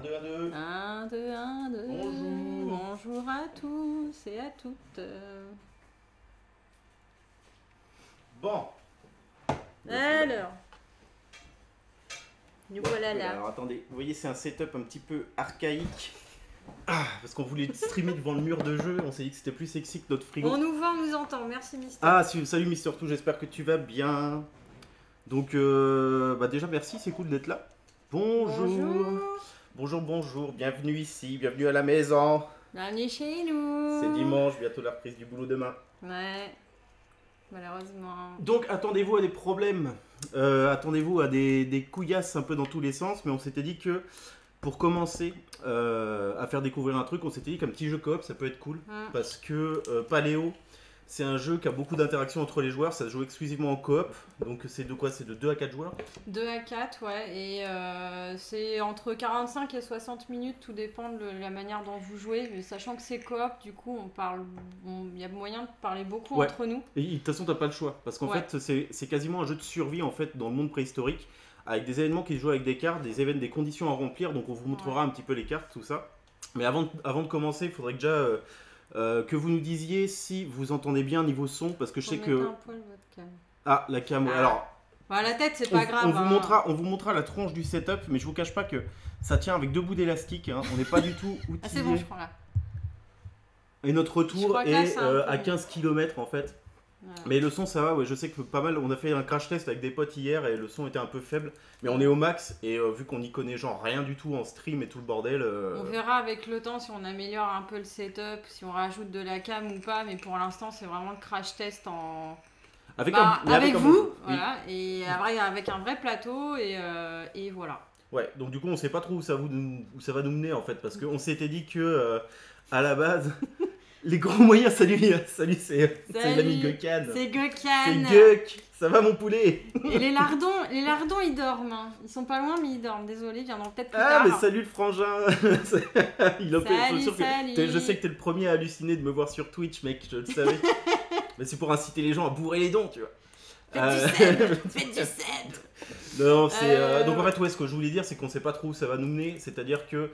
2, 1, 2. 1, 2, 1, 2. Bonjour. Bonjour à tous et à toutes. Bon. Alors. Nous voilà là. Alors attendez, vous voyez c'est un setup un petit peu archaïque. Parce qu'on voulait streamer devant le mur de jeu, on s'est dit que c'était plus sexy que notre frigo. On nous voit, on nous entend. Merci Mister. Salut Mister Tout, j'espère que tu vas bien. Donc déjà merci, c'est cool d'être là. Bonjour. Bonjour, bienvenue ici, bienvenue à la maison. Bienvenue chez nous. C'est dimanche, bientôt la reprise du boulot demain. Ouais. Malheureusement. Donc attendez-vous à des problèmes, attendez-vous à des couillasses un peu dans tous les sens, mais on s'était dit que pour commencer à faire découvrir un truc, on s'était dit qu'un petit jeu coop ça peut être cool, parce que Paléo c'est un jeu qui a beaucoup d'interactions entre les joueurs, ça se joue exclusivement en coop, donc c'est de quoi? C'est de 2 à 4 joueurs? 2 à 4, ouais, et c'est entre 45 et 60 minutes, tout dépend de la manière dont vous jouez, mais sachant que c'est coop, du coup, il y a moyen de parler beaucoup entre nous. Et de toute façon, t'as pas le choix, parce qu'en fait, c'est quasiment un jeu de survie en fait dans le monde préhistorique, avec des événements qui se jouent avec des cartes, des conditions à remplir, donc on vous montrera un petit peu les cartes, tout ça. Mais avant de commencer, il faudrait que déjà... que vous nous disiez si vous entendez bien niveau son, parce que je sais que... Un poil votre cam. Ah, la cam, alors... La tête, c'est pas grave. On vous montrera la tronche du setup, mais je vous cache pas que ça tient avec 2 bouts d'élastique, hein. On n'est pas du tout outillé. C'est bon, je prends là. Et notre retour est à peu... 15 km en fait. Voilà. Mais le son ça va, ouais, je sais que pas mal, on a fait un crash test avec des potes hier et le son était un peu faible, mais on est au max et vu qu'on n'y connaît genre rien du tout en stream et tout le bordel... On verra avec le temps si on améliore un peu le setup, si on rajoute de la cam ou pas, mais pour l'instant c'est vraiment le crash test avec vous, voilà, et avec un vrai plateau et voilà. Ouais, donc du coup on sait pas trop où ça va nous mener en fait, parce qu'on s'était dit que à la base... Les gros moyens, salut, c'est l'ami Gokan. C'est Gokan. C'est Guk, ça va mon poulet. Et les lardons ils dorment. Hein. Ils sont pas loin mais ils dorment, désolé, ils viendront peut-être plus tard. Ah mais salut le frangin. Salut. Je sais que t'es le premier à halluciner de me voir sur Twitch mec, je le savais. Mais c'est pour inciter les gens à bourrer les dons, tu vois. Faites du seb. Non, c'est donc en fait, ce que je voulais dire, c'est qu'on sait pas trop où ça va nous mener. C'est-à-dire que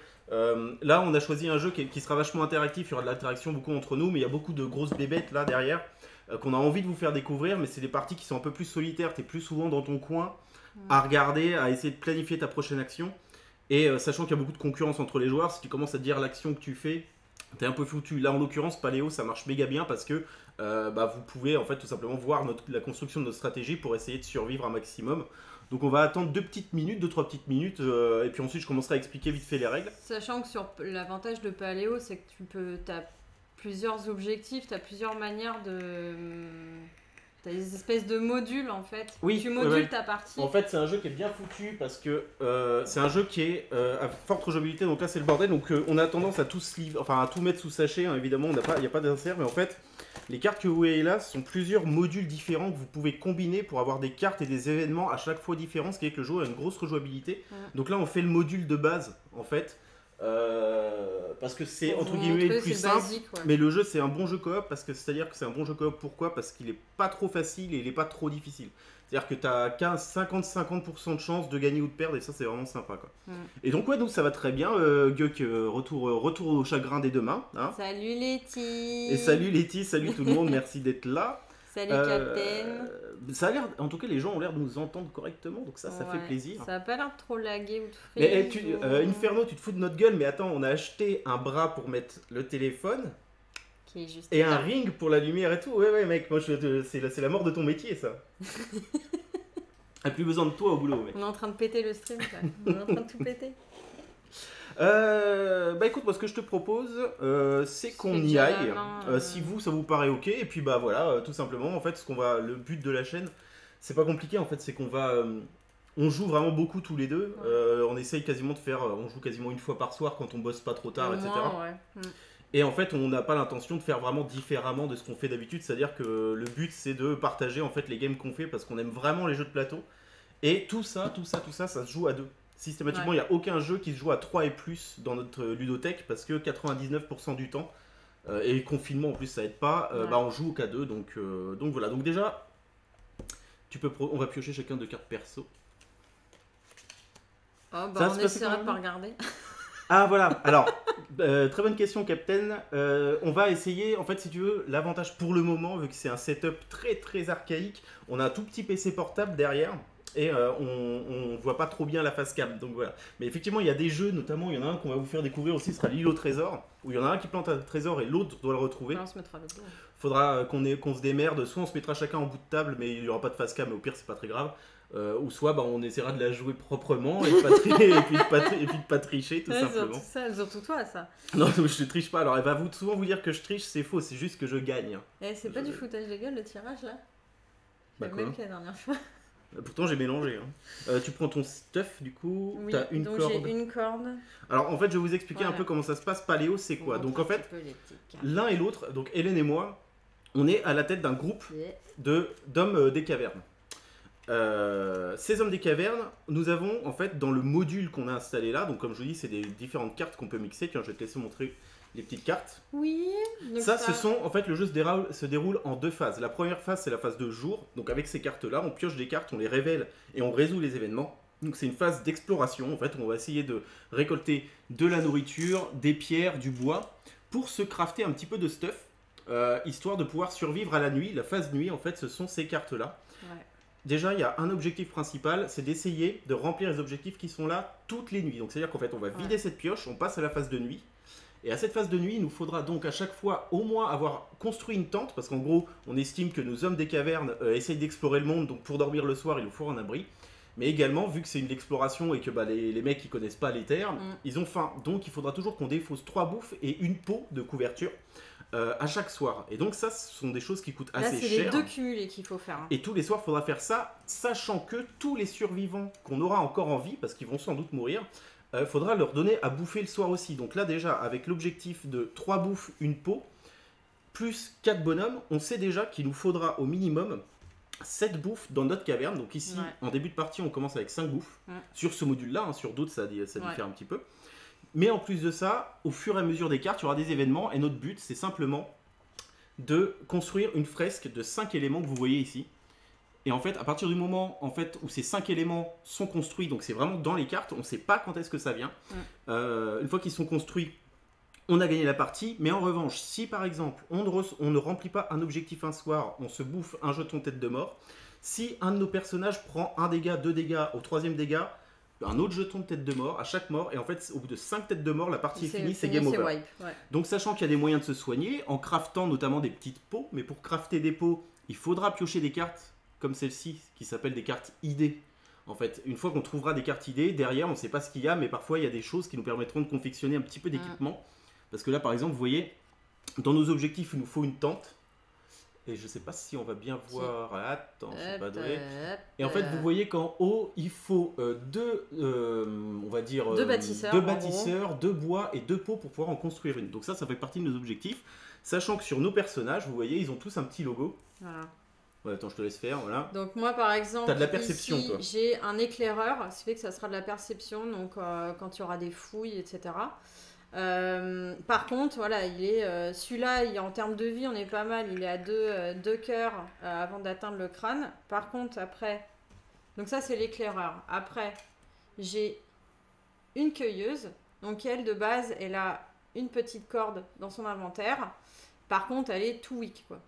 là, on a choisi un jeu qui sera vachement interactif. Il y aura de l'interaction beaucoup entre nous, mais il y a beaucoup de grosses bébêtes là derrière qu'on a envie de vous faire découvrir. Mais c'est des parties qui sont un peu plus solitaires. T'es plus souvent dans ton coin à regarder, à essayer de planifier ta prochaine action. Et sachant qu'il y a beaucoup de concurrence entre les joueurs, si tu commences à te dire l'action que tu fais, t'es un peu foutu. Là, en l'occurrence, Paléo, ça marche méga bien parce que vous pouvez en fait tout simplement voir la construction de notre stratégie pour essayer de survivre un maximum. Donc on va attendre 2-3 petites minutes et puis ensuite je commencerai à expliquer vite fait les règles. Sachant que sur l'avantage de Paléo, c'est que t'as plusieurs objectifs, t'as plusieurs manières de... T'as des espèces de modules en fait. Oui, tu modules ta partie. En fait c'est un jeu qui est bien foutu parce que c'est un jeu qui est à forte rejouabilité, donc là c'est le bordel. Donc on a tendance à à tout mettre sous sachet, hein, évidemment il n'y a pas d'insert, mais en fait les cartes que vous voyez là sont plusieurs modules différents que vous pouvez combiner pour avoir des cartes et des événements à chaque fois différents, ce qui est que le jeu a une grosse rejouabilité. Donc là on fait le module de base en fait. Parce que c'est entre guillemets le plus simple, basique, mais le jeu c'est un bon jeu coop parce que c'est-à-dire que c'est un bon jeu coop. Pourquoi? Parce qu'il est pas trop facile et il est pas trop difficile. C'est-à-dire que tu as 50% de chance de gagner ou de perdre et ça c'est vraiment sympa quoi. Et donc donc ça va très bien. Guk, retour au chagrin des deux mains. Hein. Salut Letty. Et salut Letty, salut tout le monde, merci d'être là. Salut Captain. Ça a l'air, en tout cas les gens ont l'air de nous entendre correctement, donc ça fait plaisir. Ça a pas l'air trop lagué ou de freeze. Mais Inferno, tu te fous de notre gueule, mais attends, on a acheté un bras pour mettre le téléphone qui est juste et un ring pour la lumière et tout. Ouais mec, moi c'est la mort de ton métier ça. A plus besoin de toi au boulot mec. On est en train de péter le stream quoi. On est en train de tout péter. Écoute, moi ce que je te propose c'est qu'on y aille si ça vous paraît ok, et puis voilà, tout simplement en fait le but de la chaîne c'est pas compliqué en fait, c'est qu'on on joue vraiment beaucoup tous les deux, on essaye quasiment on joue quasiment une fois par soir quand on bosse pas trop tard, etc. Et en fait on n'a pas l'intention de faire vraiment différemment de ce qu'on fait d'habitude, c'est à dire que le but c'est de partager en fait les games qu'on fait parce qu'on aime vraiment les jeux de plateau, et tout ça se joue à deux. Systématiquement, il n'y a aucun jeu qui se joue à 3 et plus dans notre ludothèque parce que 99% du temps, et le confinement en plus ça aide pas, on joue qu'à 2. Donc voilà. Donc déjà, on va piocher chacun de cartes perso. On essaiera de pas regarder. Ah voilà, alors, très bonne question Captain. On va essayer, en fait si tu veux, l'avantage pour le moment, vu que c'est un setup très très archaïque, on a un tout petit PC portable derrière. Et on voit pas trop bien la face cam, donc voilà. Mais effectivement, il y a des jeux, notamment, il y en a un qu'on va vous faire découvrir aussi, ce sera l'île au trésor, où il y en a un qui plante un trésor et l'autre doit le retrouver. On se mettra le dos. Faudra qu'on se démerde, soit on se mettra chacun en bout de table, mais il n'y aura pas de face cam, mais au pire, c'est pas très grave. Ou soit on essaiera de la jouer proprement et de pas tricher, tout simplement. Surtout toi, ça. Non, je ne triche pas. Alors, elle va souvent vous dire que je triche, c'est faux, c'est juste que je gagne. C'est pas du foutage de gueule le tirage là? Même que la dernière fois. Pourtant j'ai mélangé. Tu prends ton stuff du coup, oui, t'as une corde. J'ai une corde. Alors en fait je vais vous expliquer un peu comment ça se passe. Paléo c'est quoi? Donc en fait l'un et l'autre, donc Hélène et moi, on est à la tête d'un groupe d'hommes des cavernes. Ces hommes des cavernes, nous avons en fait dans le module qu'on a installé là, donc comme je vous dis c'est des différentes cartes qu'on peut mixer. Tiens, je vais te laisser montrer les petites cartes. Oui. Ça, ce sont en fait le jeu se déroule en 2 phases. La première phase, c'est la phase de jour. Donc avec ces cartes-là, on pioche des cartes, on les révèle et on résout les événements. Donc c'est une phase d'exploration. En fait, on va essayer de récolter de la nourriture, des pierres, du bois pour se crafter un petit peu de stuff, histoire de pouvoir survivre à la nuit. La phase nuit, en fait, ce sont ces cartes-là. Ouais. Déjà, il y a un objectif principal, c'est d'essayer de remplir les objectifs qui sont là toutes les nuits. Donc c'est-à-dire qu'en fait, on va vider cette pioche, on passe à la phase de nuit. Et à cette phase de nuit, il nous faudra donc à chaque fois au moins avoir construit une tente, parce qu'en gros, on estime que nos hommes des cavernes essayent d'explorer le monde, donc pour dormir le soir, il nous faut un abri. Mais également, vu que c'est une exploration et que les mecs qui connaissent pas les terres, ils ont faim. Donc il faudra toujours qu'on défausse 3 bouffes et une peau de couverture à chaque soir. Et donc ça, ce sont des choses qui coûtent assez cher. Là, c'est les 2 cumulés qu'il faut faire. Et tous les soirs, il faudra faire ça, sachant que tous les survivants qu'on aura encore en vie, parce qu'ils vont sans doute mourir, faudra leur donner à bouffer le soir aussi. Donc là déjà, avec l'objectif de 3 bouffes, une peau, plus 4 bonhommes, on sait déjà qu'il nous faudra au minimum 7 bouffes dans notre caverne. Donc ici, en début de partie, on commence avec 5 bouffes. Sur ce module-là, sur d'autres, ça diffère un petit peu. Mais en plus de ça, au fur et à mesure des cartes, il y aura des événements. Et notre but, c'est simplement de construire une fresque de 5 éléments que vous voyez ici. Et en fait, à partir du moment où ces 5 éléments sont construits, donc c'est vraiment dans les cartes, on ne sait pas quand est-ce que ça vient. Une fois qu'ils sont construits, on a gagné la partie. Mais en revanche, si par exemple, on ne remplit pas un objectif un soir, on se bouffe un jeton tête de mort. Si un de nos personnages prend 1 dégât, 2 dégâts, au 3e dégât, un autre jeton de tête de mort à chaque mort. Et en fait, au bout de 5 têtes de mort, la partie est finie, c'est game over. Donc sachant qu'il y a des moyens de se soigner, en craftant notamment des petites peaux. Mais pour crafter des peaux, il faudra piocher des cartes comme celle-ci, qui s'appelle des cartes idées. En fait, une fois qu'on trouvera des cartes idées, derrière, on ne sait pas ce qu'il y a, mais parfois, il y a des choses qui nous permettront de confectionner un petit peu d'équipement. Parce que là, par exemple, vous voyez, dans nos objectifs, il nous faut une tente. Et je ne sais pas si on va bien voir... Attends, c'est pas vrai. Et en fait, vous voyez qu'en haut, il faut 2 bâtisseurs, 2 bois et 2 pots pour pouvoir en construire une. Donc ça fait partie de nos objectifs. Sachant que sur nos personnages, vous voyez, ils ont tous un petit logo. Voilà. Ouais, attends, je te laisse faire, voilà. Donc moi, par exemple, t'as de la perception, ici, toi. J'ai un éclaireur, ce qui fait que ça sera de la perception, donc quand il y aura des fouilles, etc. Par contre, voilà, celui-là, en termes de vie, on est pas mal. Il est à 2 cœurs avant d'atteindre le crâne. Par contre, après, donc ça, c'est l'éclaireur. Après, j'ai une cueilleuse. Donc elle, de base, elle a une petite corde dans son inventaire. Par contre, elle est too weak, quoi.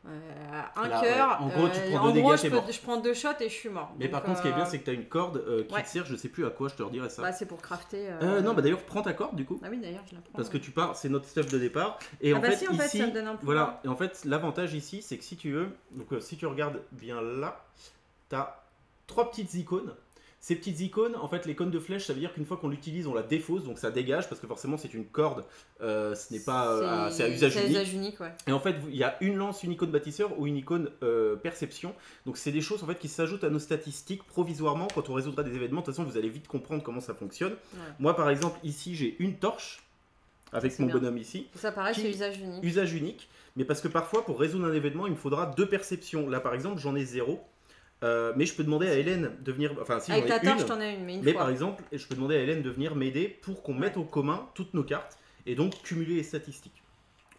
Un cœur. En gros, tu prends 2 dégâts, je prends 2 shots et je suis mort. Mais donc, par contre, ce qui est bien, c'est que tu as une corde qui te sert, je sais plus à quoi, je te redirai ça. Bah, c'est pour crafter. Non, bah d'ailleurs, prends ta corde du coup. Ah oui, d'ailleurs, je la prends. Parce que tu pars, c'est notre stuff de départ. Et en fait, ici, ça me donne un peu. Voilà, et en fait, l'avantage ici, c'est que si tu veux, donc si tu regardes bien là, tu as 3 petites icônes. Ces petites icônes, en fait, les cônes de flèche, ça veut dire qu'une fois qu'on l'utilise, on la défausse, donc ça dégage, parce que forcément, c'est une corde, ce n'est pas, c'est à usage unique. Ouais. Et en fait, il y a une lance, une icône bâtisseur ou une icône perception. Donc, c'est des choses en fait qui s'ajoutent à nos statistiques provisoirement quand on résoudra des événements. De toute façon, vous allez vite comprendre comment ça fonctionne. Ouais. Moi, par exemple, ici, j'ai une torche avec mon bonhomme ici. Ça, pareil, c'est usage unique. Usage unique, mais parce que parfois, pour résoudre un événement, il me faudra 2 perceptions. Là, par exemple, j'en ai 0. Mais je peux demander à Hélène de venir. Enfin, si avec j'en ai ta torche, t'en as une, mais une fois. par exemple, je peux demander à Hélène de venir m'aider pour qu'on mette au commun toutes nos cartes et donc cumuler les statistiques.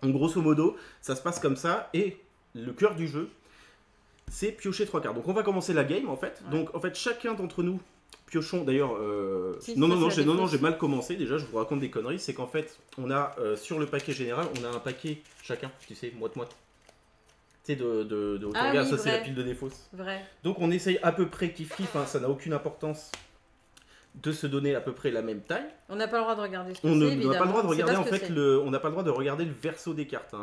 Donc, grosso modo, ça se passe comme ça. Et le cœur du jeu, c'est piocher 3 cartes. Donc, on va commencer la game en fait. Ouais. Donc, en fait, chacun d'entre nous piochons. D'ailleurs, non, j'ai mal commencé. Déjà, je vous raconte des conneries. C'est qu'en fait, on a sur le paquet général, on a un paquet chacun, tu sais, moite-moite. Tu sais, regarde, ça c'est la pile de défausse. Vrai. Donc on essaye à peu près kiff-kiff, hein, ça n'a aucune importance de se donner à peu près la même taille. On n'a pas le droit de regarder ce que c'est. On n'a pas le droit de regarder en fait on n'a pas le droit de regarder le verso des cartes, hein,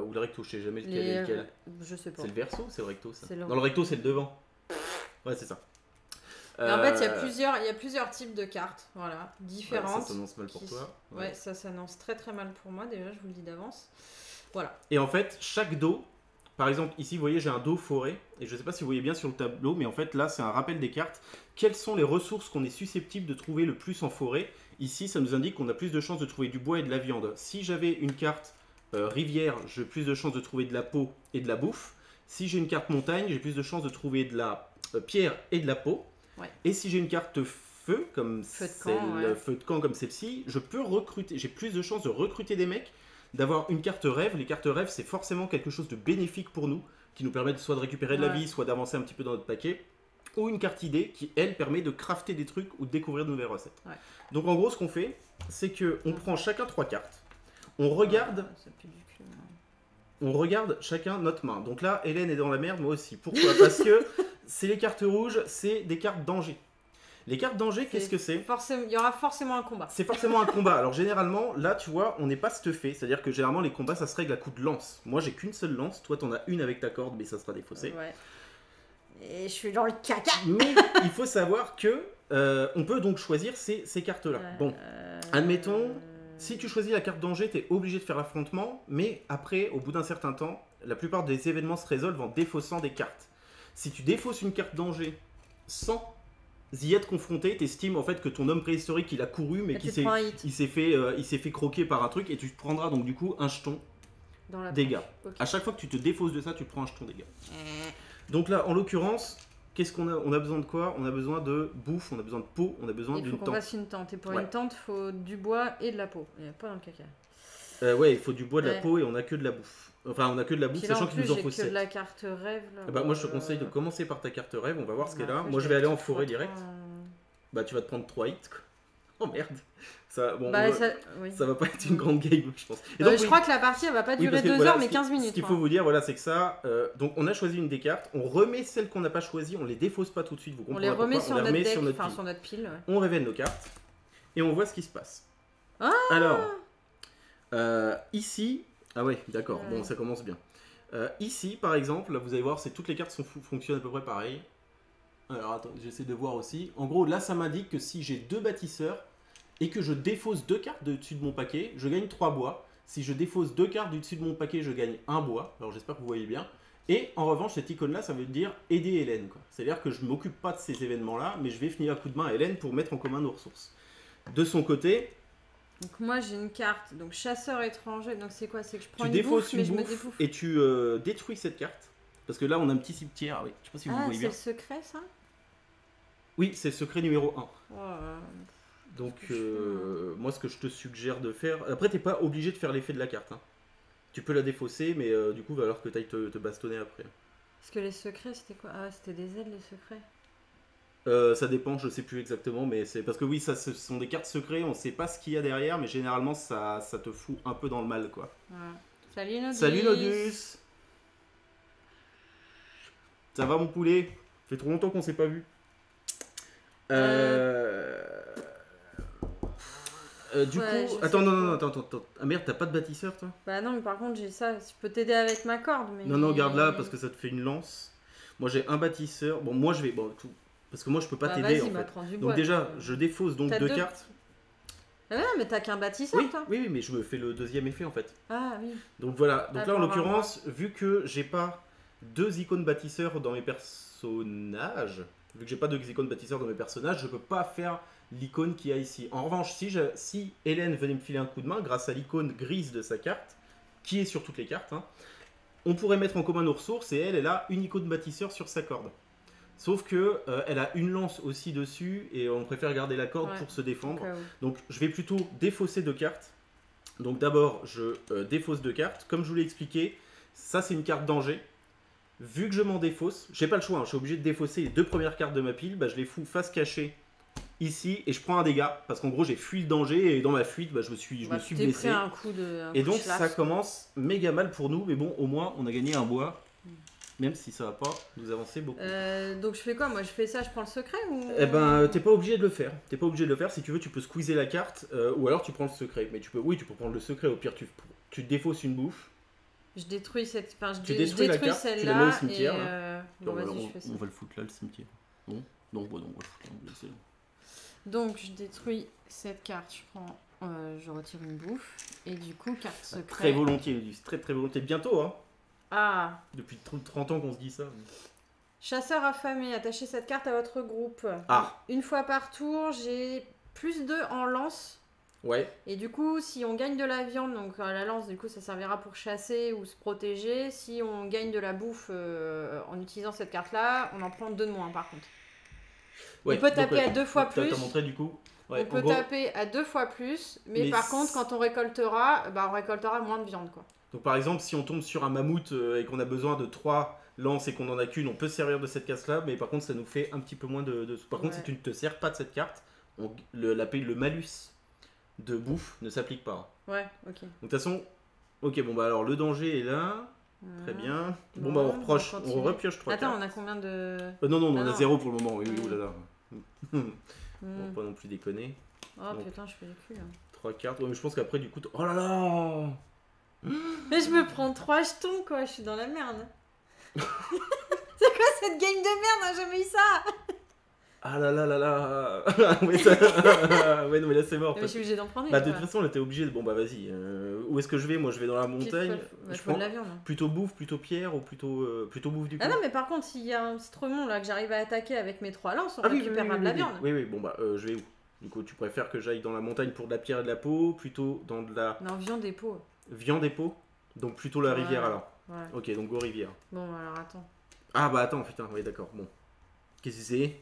ou le recto, je sais jamais lequel. Je sais pas. C'est le verso ou c'est le recto ça? Dans le recto c'est le devant. Ouais, c'est ça. En fait, il y a plusieurs types de cartes, voilà, différentes. Ouais, ça s'annonce mal pour toi. Ouais, ça s'annonce très très mal pour moi, déjà, je vous le dis d'avance. Voilà. Et en fait, chaque dos, par exemple, ici, vous voyez, j'ai un dos forêt, et je ne sais pas si vous voyez bien sur le tableau, mais en fait, là, c'est un rappel des cartes. Quelles sont les ressources qu'on est susceptible de trouver le plus en forêt? Ici, ça nous indique qu'on a plus de chances de trouver du bois et de la viande. Si j'avais une carte rivière, j'ai plus de chances de trouver de la peau et de la bouffe. Si j'ai une carte montagne, j'ai plus de chances de trouver de la pierre et de la peau. Ouais. Et si j'ai une carte feu, comme feu de camp comme celle-ci, je peux recruter, j'ai plus de chances de recruter des mecs, d'avoir une carte rêve. Les cartes rêve, c'est forcément quelque chose de bénéfique pour nous, qui nous permet soit de récupérer de la vie, soit d'avancer un petit peu dans notre paquet, ou une carte idée qui, elle, permet de crafter des trucs ou de découvrir de nouvelles recettes. Ouais. Donc en gros, ce qu'on fait, c'est qu'on prend chacun 3 cartes, on regarde... On regarde chacun notre main. Donc là, Hélène est dans la merde, moi aussi. Pourquoi? Parce que c'est les cartes rouges, c'est des cartes danger. Les cartes danger, qu'est-ce que c'est? Il y aura forcément un combat. C'est forcément un combat. Alors généralement, là, tu vois, on n'est pas stuffé. C'est-à-dire que généralement, les combats, ça se règle à coup de lance. Moi, j'ai qu'une seule lance. Toi, t'en as une avec ta corde, mais ça sera défaussé. Ouais. Et je suis dans le caca. Mais il faut savoir que on peut donc choisir ces cartes-là. Bon, admettons... Si tu choisis la carte danger, tu es obligé de faire l'affrontement, mais après, au bout d'un certain temps, la plupart des événements se résolvent en défaussant des cartes. Si tu défausses une carte danger sans y être confronté, t'estimes en fait que ton homme préhistorique il a couru, mais qu'il s'est fait croquer par un truc, et tu te prendras donc du coup un jeton dégâts. Okay. À chaque fois que tu te défausses de ça, tu te prends un jeton dégâts. Donc là, en l'occurrence, qu'est-ce qu'on a? On a besoin de quoi? On a besoin de bouffe, on a besoin de peau, on a besoin d'une tente. Il faut qu'on fasse une tente. Et pour une tente, il faut du bois et de la peau. Il n'y a pas dans le caca. Ouais, il faut du bois, de la peau et on a que de la bouffe. Enfin, on a que de la bouffe, sachant qu'il nous en faut 7. J'ai que de la carte rêve. Là, moi, je te conseille de commencer par ta carte rêve. On va voir ce qu'elle a. Moi, je vais aller en forêt direct. Bah, tu vas te prendre 3 hits, quoi. Oh merde. Ça va pas être une grande game, je pense. Et donc, je crois que la partie elle va pas durer 2 heures mais 15 minutes. Ce qu'il faut vous dire, voilà, c'est que ça. Donc on a choisi une des cartes, on remet celles qu'on n'a pas choisies, on les défausse pas tout de suite, vous comprenez? On les remet sur notre deck, sur notre pile. Ouais. On révèle nos cartes et on voit ce qui se passe. Ah alors, ici. Ah ouais, d'accord, bon, ça commence bien. Ici, par exemple, là, vous allez voir, toutes les cartes fonctionnent à peu près pareil. Alors attends, j'essaie de voir aussi. En gros, là, ça m'indique que si j'ai 2 bâtisseurs et que je défausse 2 cartes de dessus de mon paquet, je gagne 3 bois. Si je défausse 2 cartes du dessus de mon paquet, je gagne 1 bois. Alors j'espère que vous voyez bien. Et en revanche, cette icône-là, ça veut dire aider Hélène, quoi. C'est-à-dire que je ne m'occupe pas de ces événements-là, mais je vais finir à coup de main à Hélène pour mettre en commun nos ressources. De son côté... Donc moi, j'ai une carte, donc chasseur étranger. Donc c'est quoi? C'est que je prends une bouffe, mais je me débouffe. Et tu détruis cette carte. Parce que là, on a un petit cimetière. Ah oui, je sais pas si vous voyez bien. C'est le secret, ça? Oui, c'est le secret numéro 1. Oh. Donc, moi, ce que je te suggère de faire... Après, t'es pas obligé de faire l'effet de la carte. Hein. Tu peux la défausser, mais du coup, il va falloir que tu ailles te bastonner après. Parce que les secrets, c'était quoi? Ah, c'était des aides, les secrets? Ça dépend, je sais plus exactement, mais c'est... Parce que oui, ça, ce sont des cartes secrets, on sait pas ce qu'il y a derrière, mais généralement, ça te fout un peu dans le mal, quoi. Ouais. Salut, Nodus! Salut, Nodus! Ça va, mon poulet? Ça fait trop longtemps qu'on s'est pas vu. Du coup, attends, non, attends. Ah merde, t'as pas de bâtisseur, toi? Bah non, mais par contre, j'ai ça. Je peux t'aider avec ma corde, mais... Non, garde-la, parce que ça te fait une lance. Moi, j'ai un bâtisseur. Bon, moi, je vais... Bon, parce que moi, je peux pas t'aider, en fait. Donc déjà, je défausse donc 2 cartes. Ah ouais, mais t'as qu'un bâtisseur, toi? Oui, mais je me fais le deuxième effet, en fait. Ah oui. Donc voilà. Donc là, en l'occurrence, vu que j'ai pas 2 icônes bâtisseurs dans mes personnages... Vu que j'ai pas de icône bâtisseur dans mes personnages, je peux pas faire l'icône qu'il y a ici. En revanche, si Hélène venait me filer un coup de main, grâce à l'icône grise de sa carte, qui est sur toutes les cartes, hein, on pourrait mettre en commun nos ressources et elle a une icône bâtisseur sur sa corde. Sauf que elle a une lance aussi dessus et on préfère garder la corde pour se défendre. Okay. Donc je vais plutôt défausser 2 cartes. Donc d'abord, je défausse 2 cartes. Comme je vous l'ai expliqué, ça c'est une carte danger. Vu que je m'en défausse, j'ai pas le choix, hein, je suis obligé de défausser les 2 premières cartes de ma pile, bah, je les fous face cachée ici et je prends un dégât parce qu'en gros j'ai fui le danger et dans ma fuite je me suis blessé. Un coup de, et donc ça commence méga mal pour nous, mais bon au moins on a gagné un bois, même si ça va pas nous avancer beaucoup. Donc je fais quoi? Moi je fais ça, je prends le secret ou... Eh ben t'es pas obligé de le faire. T'es pas obligé de le faire. Si tu veux tu peux squeezer la carte ou alors tu prends le secret. Mais tu peux prendre le secret. Au pire tu défausses une bouffe. Je détruis cette... Enfin, tu détruis la carte, tu la mets au cimetière. Bon, vas-y, je fais ça. On va le foutre là, le cimetière. Non, on va le foutre là. Donc, je détruis cette carte, je retire une bouffe. Et du coup, carte secret. Très volontiers, très très volontiers. Bientôt, hein. Ah. Depuis 30 ans qu'on se dit ça. Chasseur affamé, attachez cette carte à votre groupe. Ah. Une fois par tour, j'ai +2 en lance. Ouais. Et du coup, si on gagne de la viande, donc la lance, du coup, ça servira pour chasser ou se protéger. Si on gagne de la bouffe en utilisant cette carte-là, on en prend 2 de moins, par contre. Ouais, on peut taper à 2 fois plus. T'as montré du coup. Ouais, on peut taper à 2 fois plus, mais par contre, quand on récoltera, on récoltera moins de viande, quoi. Donc par exemple, si on tombe sur un mammouth et qu'on a besoin de 3 lances et qu'on en a qu'une, on peut se servir de cette carte-là, mais par contre, ça nous fait un petit peu moins de... Par contre, si tu ne te sers pas de cette carte, le malus de bouffe ne s'applique pas. Ouais, ok. Donc de toute façon, ok, bon bah alors le danger est là. Très bien. Bon bah on repioche 3 cartes. Attends, on a combien de... non, on a 0 pour le moment. Oui, oulala. Bon, pas non plus déconner. Oh donc, putain, je fais le cul. 3 cartes. Ouais, mais je pense qu'après du coup... Oh là là. Mais je me prends 3 jetons, quoi. Je suis dans la merde. C'est quoi cette game de merde? On a jamais eu ça. Ah là là là là. Ouais, non mais là c'est mort. Mais je suis obligée d'en prendre une. Bah de toute façon là t'es obligé de... Bon bah vas-y. Où est-ce que je vais? Moi je vais dans la montagne. Je prends de la viande. Plutôt bouffe, plutôt pierre ou plutôt bouffe du coup. Ah non mais par contre s'il y a un citremon là que j'arrive à attaquer avec mes 3 lances, on récupérera de la viande. Oui, bon bah je vais où? Du coup tu préfères que j'aille dans la montagne pour de la pierre et de la peau, plutôt dans de la... Non, viande et peau. Viande et peau? Donc plutôt la rivière alors. Ouais. Ok, donc go rivière. Bon alors attends. Ah bah attends, putain, oui d'accord, bon. Qu'est-ce que c'est?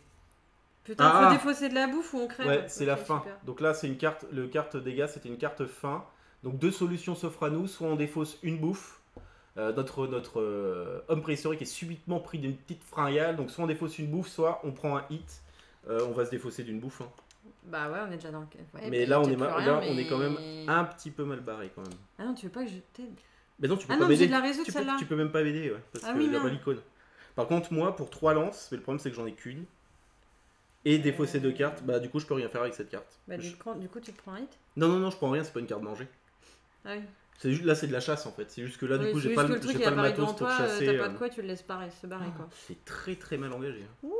Putain, faut défausser de la bouffe ou on crève? Ouais, c'est la fin. Donc là c'est une carte, le carte dégâts c'était une carte fin. Donc 2 solutions s'offrent à nous, soit on défausse une bouffe. Notre homme préhistorique est subitement pris d'une petite fringale, donc soit on défausse une bouffe, soit on prend un hit. On va se défausser d'une bouffe. Hein. Bah ouais, on est déjà dans le... Ouais, mais là, on est quand même un petit peu mal barré quand même. Ah non, tu veux pas que je t'aide? Mais non, tu peux pas m'aider. J'ai de la résoudre celle-là. Tu peux même pas m'aider, ouais, parce qu'il n'y a pas l'icône. Par contre, moi, pour 3 lances, mais le problème c'est que j'en ai qu'une. Et défausser 2 cartes, bah du coup je peux rien faire avec cette carte. Bah du coup tu te prends un hit? Non, je prends rien, c'est pas une carte danger. Ah oui. Là c'est de la chasse en fait, c'est juste que là du coup j'ai pas le matos pour chasser. T'as pas de quoi, tu le laisses se barrer quoi. C'est très très mal engagé. Ouh,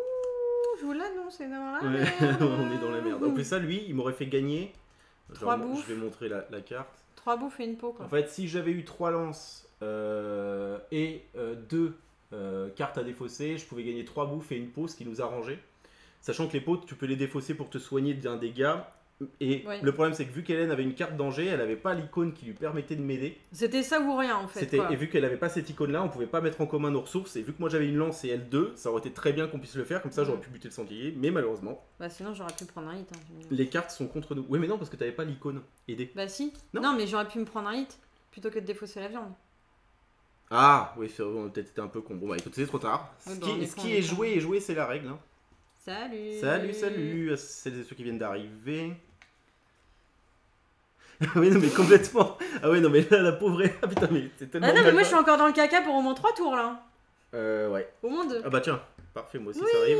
je vous l'annonce, c'est dans la merde. On est dans la merde. En plus ça lui, il m'aurait fait gagner. 3 bouffes. Je vais montrer la carte. 3 bouffes et une peau quoi. En fait si j'avais eu 3 lances et 2 cartes à défausser, je pouvais gagner 3 bouffes et une peau, ce qui nous arrangeait. Sachant que les peaux, tu peux les défausser pour te soigner d'un dégât. Et le problème, c'est que vu qu'Hélène avait une carte danger, elle n'avait pas l'icône qui lui permettait de m'aider. C'était ça ou rien en fait. Et vu qu'elle n'avait pas cette icône-là, on pouvait pas mettre en commun nos ressources. Et vu que moi j'avais une lance et elle 2, ça aurait été très bien qu'on puisse le faire. Comme ça, j'aurais pu buter le sanglier. Mais malheureusement. Bah sinon, j'aurais pu me prendre un hit. Les cartes sont contre nous. Oui, mais non, parce que tu n'avais pas l'icône aider. Bah si. Non, mais j'aurais pu me prendre un hit plutôt que de défausser la viande. Ah, oui, on a peut-être été un peu con. Bon, bah écoute, c'est trop tard. Ce qui est joué, c'est la règle. Hein. Salut celles et ceux qui viennent d'arriver. Oui non mais complètement. Ah ouais non mais là la pauvre ah putain mais c'est tellement... Ah non mais moi je suis encore dans le caca pour au moins 3 tours là. Ouais. Au moins 2. Ah bah tiens, parfait moi aussi ça arrive.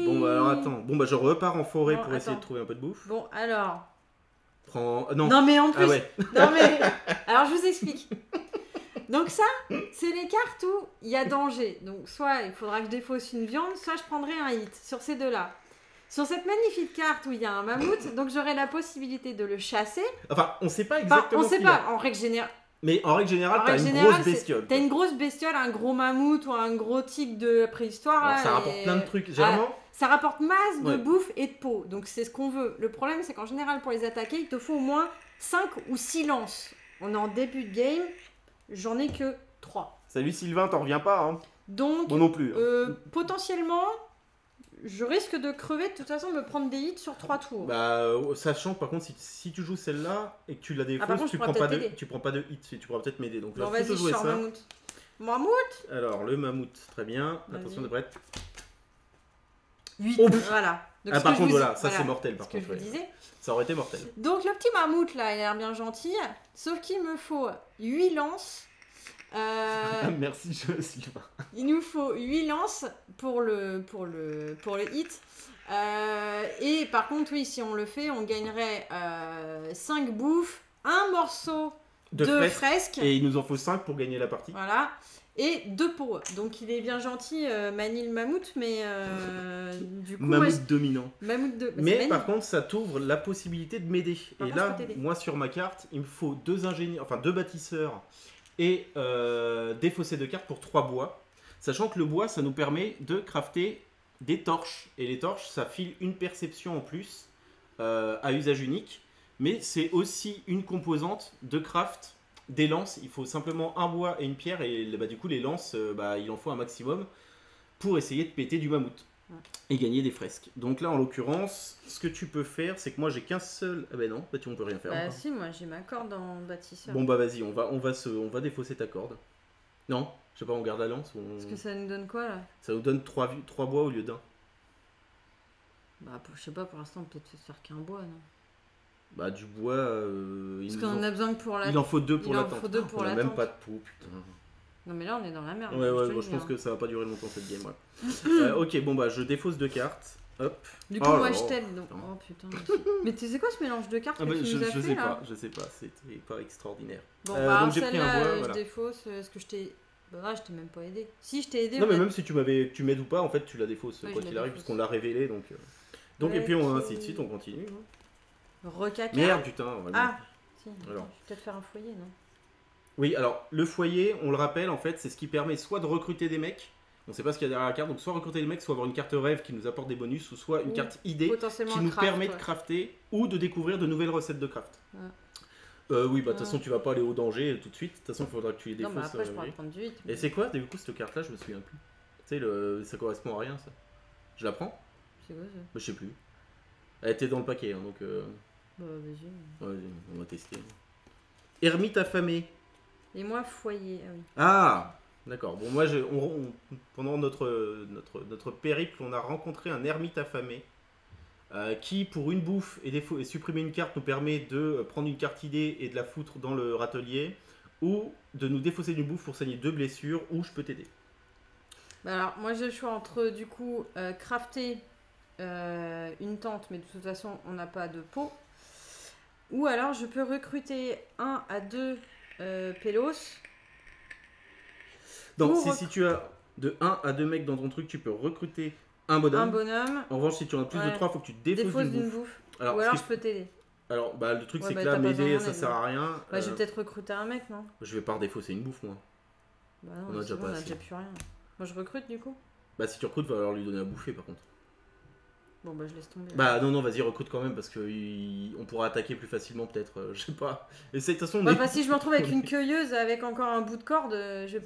Bon bah alors attends, bon bah je repars en forêt pour essayer de trouver un peu de bouffe. Bon alors... Non mais en plus... Ah ouais. Non mais... Alors je vous explique. Donc ça, c'est les cartes où il y a danger. Donc soit il faudra que je défausse une viande, soit je prendrai un hit sur ces deux-là. Sur cette magnifique carte où il y a un mammouth, donc j'aurai la possibilité de le chasser. Enfin, on sait pas exactement. On sait pas, en règle générale. Mais en règle générale, t'as une grosse bestiole. T'as une grosse bestiole, un gros mammouth ou un gros tigre de préhistoire. Alors, ça rapporte plein de trucs, généralement. Ça rapporte masse de bouffe et de peau, donc c'est ce qu'on veut. Le problème, c'est qu'en général, pour les attaquer, il te faut au moins 5 ou 6 lances. On est en début de game, j'en ai que 3. Salut Sylvain, t'en reviens pas, hein? Donc, moi non plus. Potentiellement, je risque de crever, de toute façon, me prendre des hits sur 3 tours. Bah, sachant que par contre, si tu joues celle-là et que tu la défausses, tu prends pas de hits, tu pourras peut-être m'aider. Donc, bon, vas-y, je sors mammouth. Mammouth. Alors, le mammouth, très bien. Attention de Brett. 8, voilà. Donc, par contre, voilà, ça c'est mortel. Par contre, je vous disais. Ça aurait été mortel. Donc, le petit mammouth, là, il a l'air bien gentil. Sauf qu'il me faut 8 lances. Merci, Sylvain. Il nous faut 8 lances pour le hit. Et par contre, oui, si on le fait, on gagnerait 5 bouffes, un morceau de fresque. Et il nous en faut 5 pour gagner la partie. Voilà. Et 2 pots. Donc il est bien gentil, Manil Mammouth, mais du coup... Mammouth dominant. Mammouth mais par contre, ça t'ouvre la possibilité de m'aider. Et là, moi sur ma carte, il me faut 2 ingénieurs, enfin 2 bâtisseurs et des fossés de cartes pour 3 bois. Sachant que le bois, ça nous permet de crafter des torches. Et les torches, ça file une perception en plus à usage unique. Mais c'est aussi une composante de craft des lances. Il faut simplement un bois et une pierre. Et bah, du coup, les lances, il en faut un maximum pour essayer de péter du mammouth. Et gagner des fresques. Donc là, en l'occurrence, ce que tu peux faire, c'est que moi, j'ai qu'un seul... Ah ben non, on peut rien faire. Bah si, moi, j'ai ma corde en bâtisseur. Bon bah vas-y, on va défausser ta corde. Non, je sais pas, on garde la lance ou on... Parce que ça nous donne quoi, là? Ça nous donne 3 bois au lieu d'un. Bah, je sais pas, pour l'instant, peut-être faire qu'un bois, non? Bah, du bois... Parce qu'on a besoin que pour la... Il en faut 2 pour la tente. On a même pas de peau, putain. Non mais là, on est dans la merde. Ouais, bon, je pense que ça va pas durer longtemps, cette game, ouais. Ok, bon bah, je défausse 2 cartes. Hop. Du coup, moi, je t'aide, donc... Oh, putain. Mais tu sais quoi, ce mélange de cartes que tu nous as fait, là? Je sais pas, c'était pas extraordinaire. Bon, bah, celle-là, je défausse. Est-ce que je t'ai... Bah là, je t'ai même pas aidé. Si, je t'ai aidé. Non, mais même si tu m'aides ou pas, en fait, tu la défausses, quoi qu'il arrive, puisqu'on l'a révélé, donc... et puis, ainsi de suite, on continue. Recaca. Merde, putain. Ah, si. Alors. Je vais peut-être faire un foyer, non? Oui, alors, le foyer, on le rappelle, en fait, c'est ce qui permet soit de recruter des mecs, on sait pas ce qu'il y a derrière la carte, donc soit recruter des mecs, soit avoir une carte rêve qui nous apporte des bonus, ou soit une carte idée qui nous permet de crafter, ou de découvrir de nouvelles recettes de craft. Oui, bah de toute façon, tu vas pas aller au danger tout de suite, de toute façon, il faudra que tu les défausses. Non, mais après, je pourrais prendre du 8. Et c'est quoi, du coup, cette carte-là, je me souviens plus. Tu sais, ça correspond à rien, ça. Je la prends? C'est quoi, ça? Bah, je sais plus. Elle était dans le paquet, hein, donc... Bah, vas-y. Ouais, on va tester. Ermite affamée. Et moi, foyer, ah oui. Ah, d'accord. Bon, moi, pendant notre périple, on a rencontré un ermite affamé qui, pour une bouffe et supprimer une carte, nous permet de prendre une carte idée et de la foutre dans le râtelier, ou de nous défausser d'une bouffe pour saigner 2 blessures, ou je peux t'aider. Bah alors, moi, j'ai le choix entre, du coup, crafter une tente, mais de toute façon, on n'a pas de pot. Ou alors, je peux recruter 1 à 2 pélos. Donc, si tu as de 1 à 2 mecs dans ton truc, tu peux recruter un bonhomme. En revanche, si tu en as plus de 3, il faut que tu défausses d'une bouffe. Alors, ou alors, je peux t'aider. Alors, bah, le truc, c'est que là, m'aider, ça sert à rien. Bah, je vais peut-être recruter un mec, non? Je vais pas redéfausser une bouffe, moi. Bah non, on a déjà plus rien. Moi, je recrute, du coup. Bah, si tu recrutes, il va falloir lui donner à bouffer, par contre. Bon, bah, je laisse tomber. Bah, non, vas-y, recrute quand même, parce qu'on pourra attaquer plus facilement, peut-être. Je sais pas. Et c'est de toute façon. Bah, si je me retrouve avec une cueilleuse avec encore un bout de corde, je vais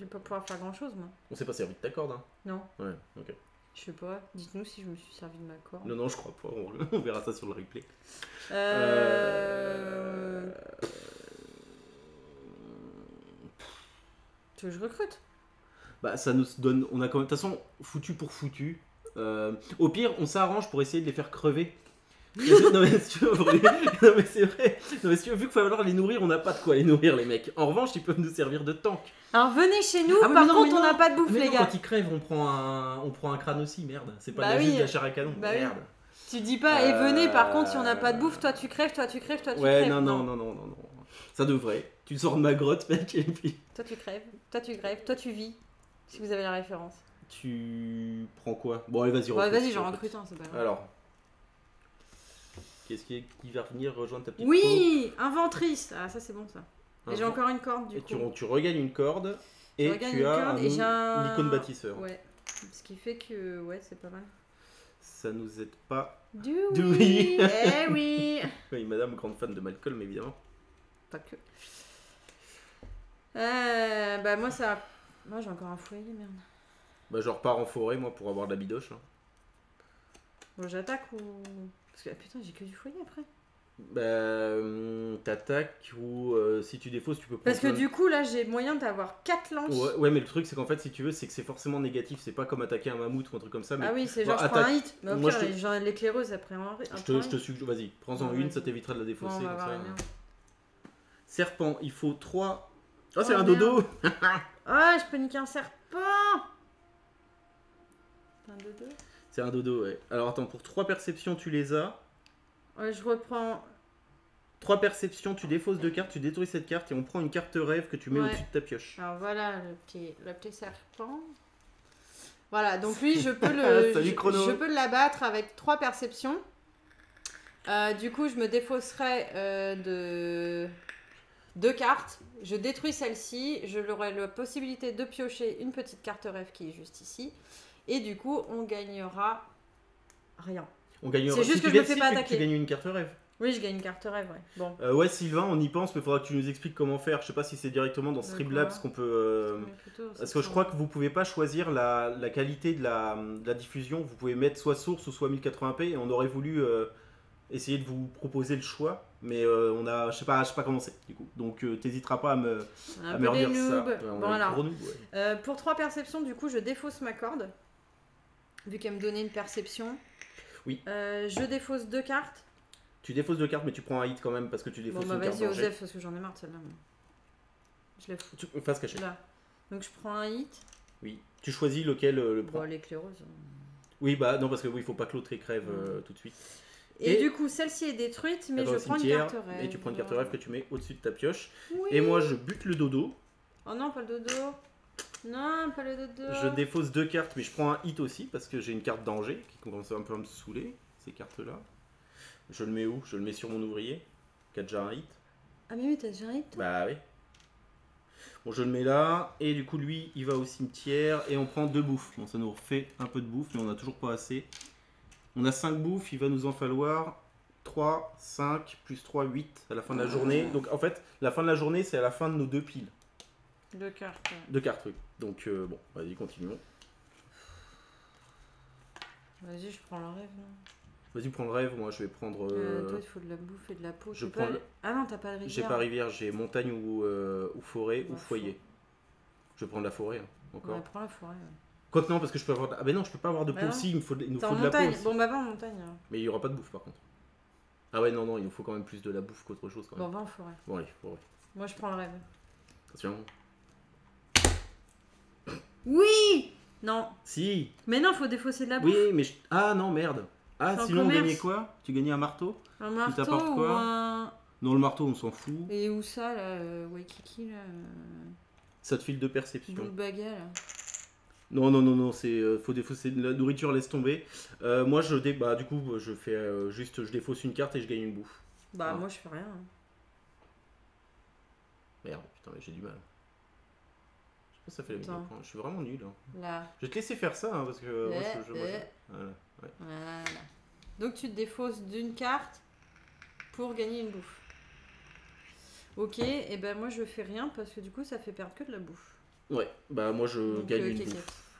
pas pouvoir faire grand chose, moi. On s'est pas servi de ta corde, hein? Non. Ouais, ok. Je sais pas. Dites-nous si je me suis servi de ma corde. Non, je crois pas. On verra ça sur le replay. Tu veux que je recrute? Bah, ça nous donne. On a quand même. De toute façon, foutu pour foutu. Au pire, on s'arrange pour essayer de les faire crever. Non mais si tu veux, non mais c'est vrai. Non mais si tu veux, vu qu'il va falloir les nourrir, on n'a pas de quoi les nourrir les mecs. En revanche, ils peuvent nous servir de tank. Alors venez chez nous. Par contre, on n'a pas de bouffe les gars. Quand ils crèvent, on prend un crâne aussi, merde. C'est pas juste de la chair à canon. Merde. Tu dis pas et venez. Par contre, si on n'a pas de bouffe, toi tu crèves, toi tu crèves, toi tu crèves. Ouais, non. Ça devrait. Tu sors de ma grotte, mec, et puis. Toi tu crèves, toi tu grèves, toi tu vis. Si vous avez la référence. Tu prends quoi? Bon, allez, vas-y, recrute. Vas-y, j'en recrute un, c'est pas grave. Alors. Qu'est-ce qui va venir rejoindre ta petite inventrice. Ah, ça c'est bon ça. Et j'ai encore une corde du coup. Tu regagnes une corde et tu as une icône bâtisseur. Ouais. Ce qui fait que c'est pas mal. Ça nous aide pas. Oui. Eh oui. Oui, madame, grande fan de Malcolm évidemment. Pas que. Bah moi j'ai encore un foyer, merde. Bah je repars en forêt moi pour avoir de la bidoche. Hein. Bon, j'attaque ou... Parce que putain, j'ai que du foyer après. T'attaques ou si tu défausses, tu peux prendre. Parce que du coup, là, j'ai moyen d'avoir 4 lances. Ouais, mais le truc, c'est qu'en fait, si tu veux, c'est que c'est forcément négatif. C'est pas comme attaquer un mammouth ou un truc comme ça. Mais... Ah oui, c'est genre je prends un hit. Mais au pire, genre l'éclaireux, après un je te suggère, vas-y, prends-en une, ça t'évitera de la défausser. Bon, ça. Serpent, il faut 3. Oh, c'est un dodo. Ah, je peux niquer un serpent. C'est un dodo. C'est un dodo, ouais. Alors attends, pour 3 perceptions, tu les as. Ouais, je reprends. 3 perceptions, tu défausses 2 cartes, tu détruis cette carte et on prend une carte rêve que tu mets au-dessus de ta pioche. Alors voilà le petit serpent. Voilà, donc lui, je peux je peux l'abattre avec 3 perceptions. Du coup, je me défausserai de 2 cartes. Je détruis celle-ci. Je aurai la possibilité de piocher une petite carte rêve qui est juste ici. Et du coup, on gagnera rien. C'est juste que je me fais pas attaquer. Tu gagnes une carte rêve. Oui, je gagne une carte rêve, ouais. Bon. Ouais, Sylvain, on y pense, mais il faudra que tu nous expliques comment faire. Je sais pas si c'est directement dans Streamlabs qu'on peut. Parce que je crois que vous pouvez pas choisir la qualité de la diffusion. Vous pouvez mettre soit source ou soit 1080p et on aurait voulu essayer de vous proposer le choix, mais on a, je sais pas comment c'est du coup. Donc t'hésiteras pas à me redire ça. Bon alors, pour 3 perceptions, du coup, je défausse ma corde vu qu'elle me donnait une perception. Oui. Je défausse 2 cartes. Tu défausses 2 cartes, mais tu prends un hit quand même parce que tu défausses une carte. Vas-y, Osef, parce que j'en ai marre de celle-là. Je la fous. Face cachée. Là. Donc je prends un hit. Oui. Tu choisis lequel le prend. Bon, l'éclaireuse. Oui, bah non, parce que il faut pas que l'autre crève tout de suite. Et du coup, celle-ci est détruite, mais je prends une carte rêve. Et tu prends une carte rêve que tu mets au-dessus de ta pioche. Oui. Et moi, je bute le dodo. Oh non, pas le dodo. Non, pas le dodo. Je défausse 2 cartes, mais je prends un hit aussi parce que j'ai une carte danger qui commence un peu à me saouler. Ces cartes-là. Je le mets où? Je le mets sur mon ouvrier qui a déjà un hit. Ah mais oui, t'as déjà un hit? Bah oui. Bon, je le mets là. Et du coup, lui, il va au cimetière. Et on prend 2 bouffes. Bon, ça nous refait un peu de bouffe, mais on n'a toujours pas assez. On a 5 bouffes. Il va nous en falloir 3, 5, plus 3, 8 à la fin de la journée. Donc en fait, la fin de la journée, c'est à la fin de nos 2 piles. 2 cartes. 2 cartes, oui. Donc bon, vas-y, continuons. Vas-y, je prends le rêve. Vas-y, prends le rêve, moi je vais prendre. Toi, il faut de la bouffe et de la peau. Ah non, t'as pas de rivière. J'ai pas rivière, j'ai montagne ou forêt ou foyer. Je vais prendre la forêt, hein, encore. Ouais, prends la forêt. Ouais. Quoique non, parce que je peux avoir. Ah ben non, je peux pas avoir de peau aussi, il nous faut de la peau. Aussi. Bon, bah va en montagne. Alors. Mais il y aura pas de bouffe par contre. Ah ouais, non, il nous faut quand même plus de la bouffe qu'autre chose quand même. Bon, va en forêt. Bon, allez, forêt. Moi je prends le rêve. Attention. Oui! Non. Si. Mais non, faut défausser de la bouffe. Oui, mais. Ah non, merde. Ah, sinon on gagnait quoi? Tu gagnais un marteau? Un marteau ou un... Non, le marteau, on s'en fout. Et où ça, là? Waikiki, là? Ça te file de perception. Boule baga, là. Non, c'est faut défausser de la nourriture, laisse tomber. Moi, du coup, je fais je défausse une carte et je gagne une bouffe. Bah, ah. Moi, je fais rien. Hein. Merde, putain, mais j'ai du mal. Je sais pas si ça fait la même point. Je suis vraiment nul. Hein. Là. Je vais te laisser faire ça, hein, parce que moi, voilà. Ouais. Voilà. Donc, tu te défausses d'une carte pour gagner une bouffe. Ok, et ben moi, je fais rien parce que du coup, ça fait perdre que de la bouffe. Ouais, bah moi, je gagne une bouffe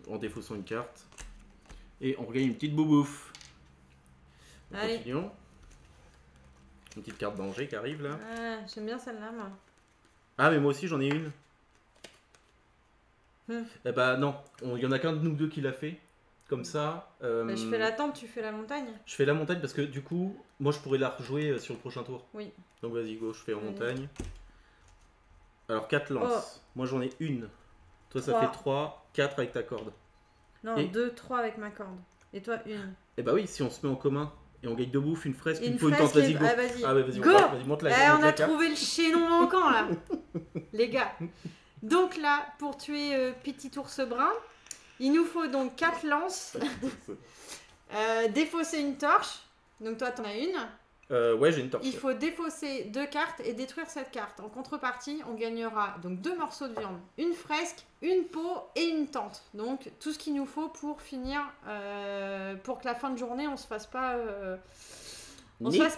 en défaussant une carte. Et on regagne une petite bouffe. Allez. Continuons. Une petite carte danger qui arrive là. Ah, j'aime bien celle-là, moi. Ah, mais moi aussi, j'en ai une. Eh bah non, il y en a qu'un de nous deux qui l'a fait. Comme ça. Bah, je fais la tente, tu fais la montagne. Je fais la montagne parce que du coup, moi je pourrais la rejouer sur le prochain tour. Oui. Donc vas-y, go, je fais en montagne. Alors 4 lances. Oh. Moi j'en ai une. Toi 3. Ça fait 3, 4 avec ta corde. Non, 2, 3 avec ma corde. Et toi une. Eh bah oui, si on se met en commun et on gagne 2 bouffes, une fresque, une peau, une tente, vas-y, go. Ah, vas-y. Ah, vas-y, go. Vas-y, monte la on a trouvé le chaînon manquant là. Les gars. Donc là, pour tuer Petit Ours Brun, il nous faut donc 4 lances, défausser une torche, donc toi t'en as une. Ouais, j'ai une torche. Il faut défausser 2 cartes et détruire cette carte. En contrepartie, on gagnera donc 2 morceaux de viande, une fresque, une peau et une tente. Donc tout ce qu'il nous faut pour finir, pour que la fin de journée on se fasse pas, niquer.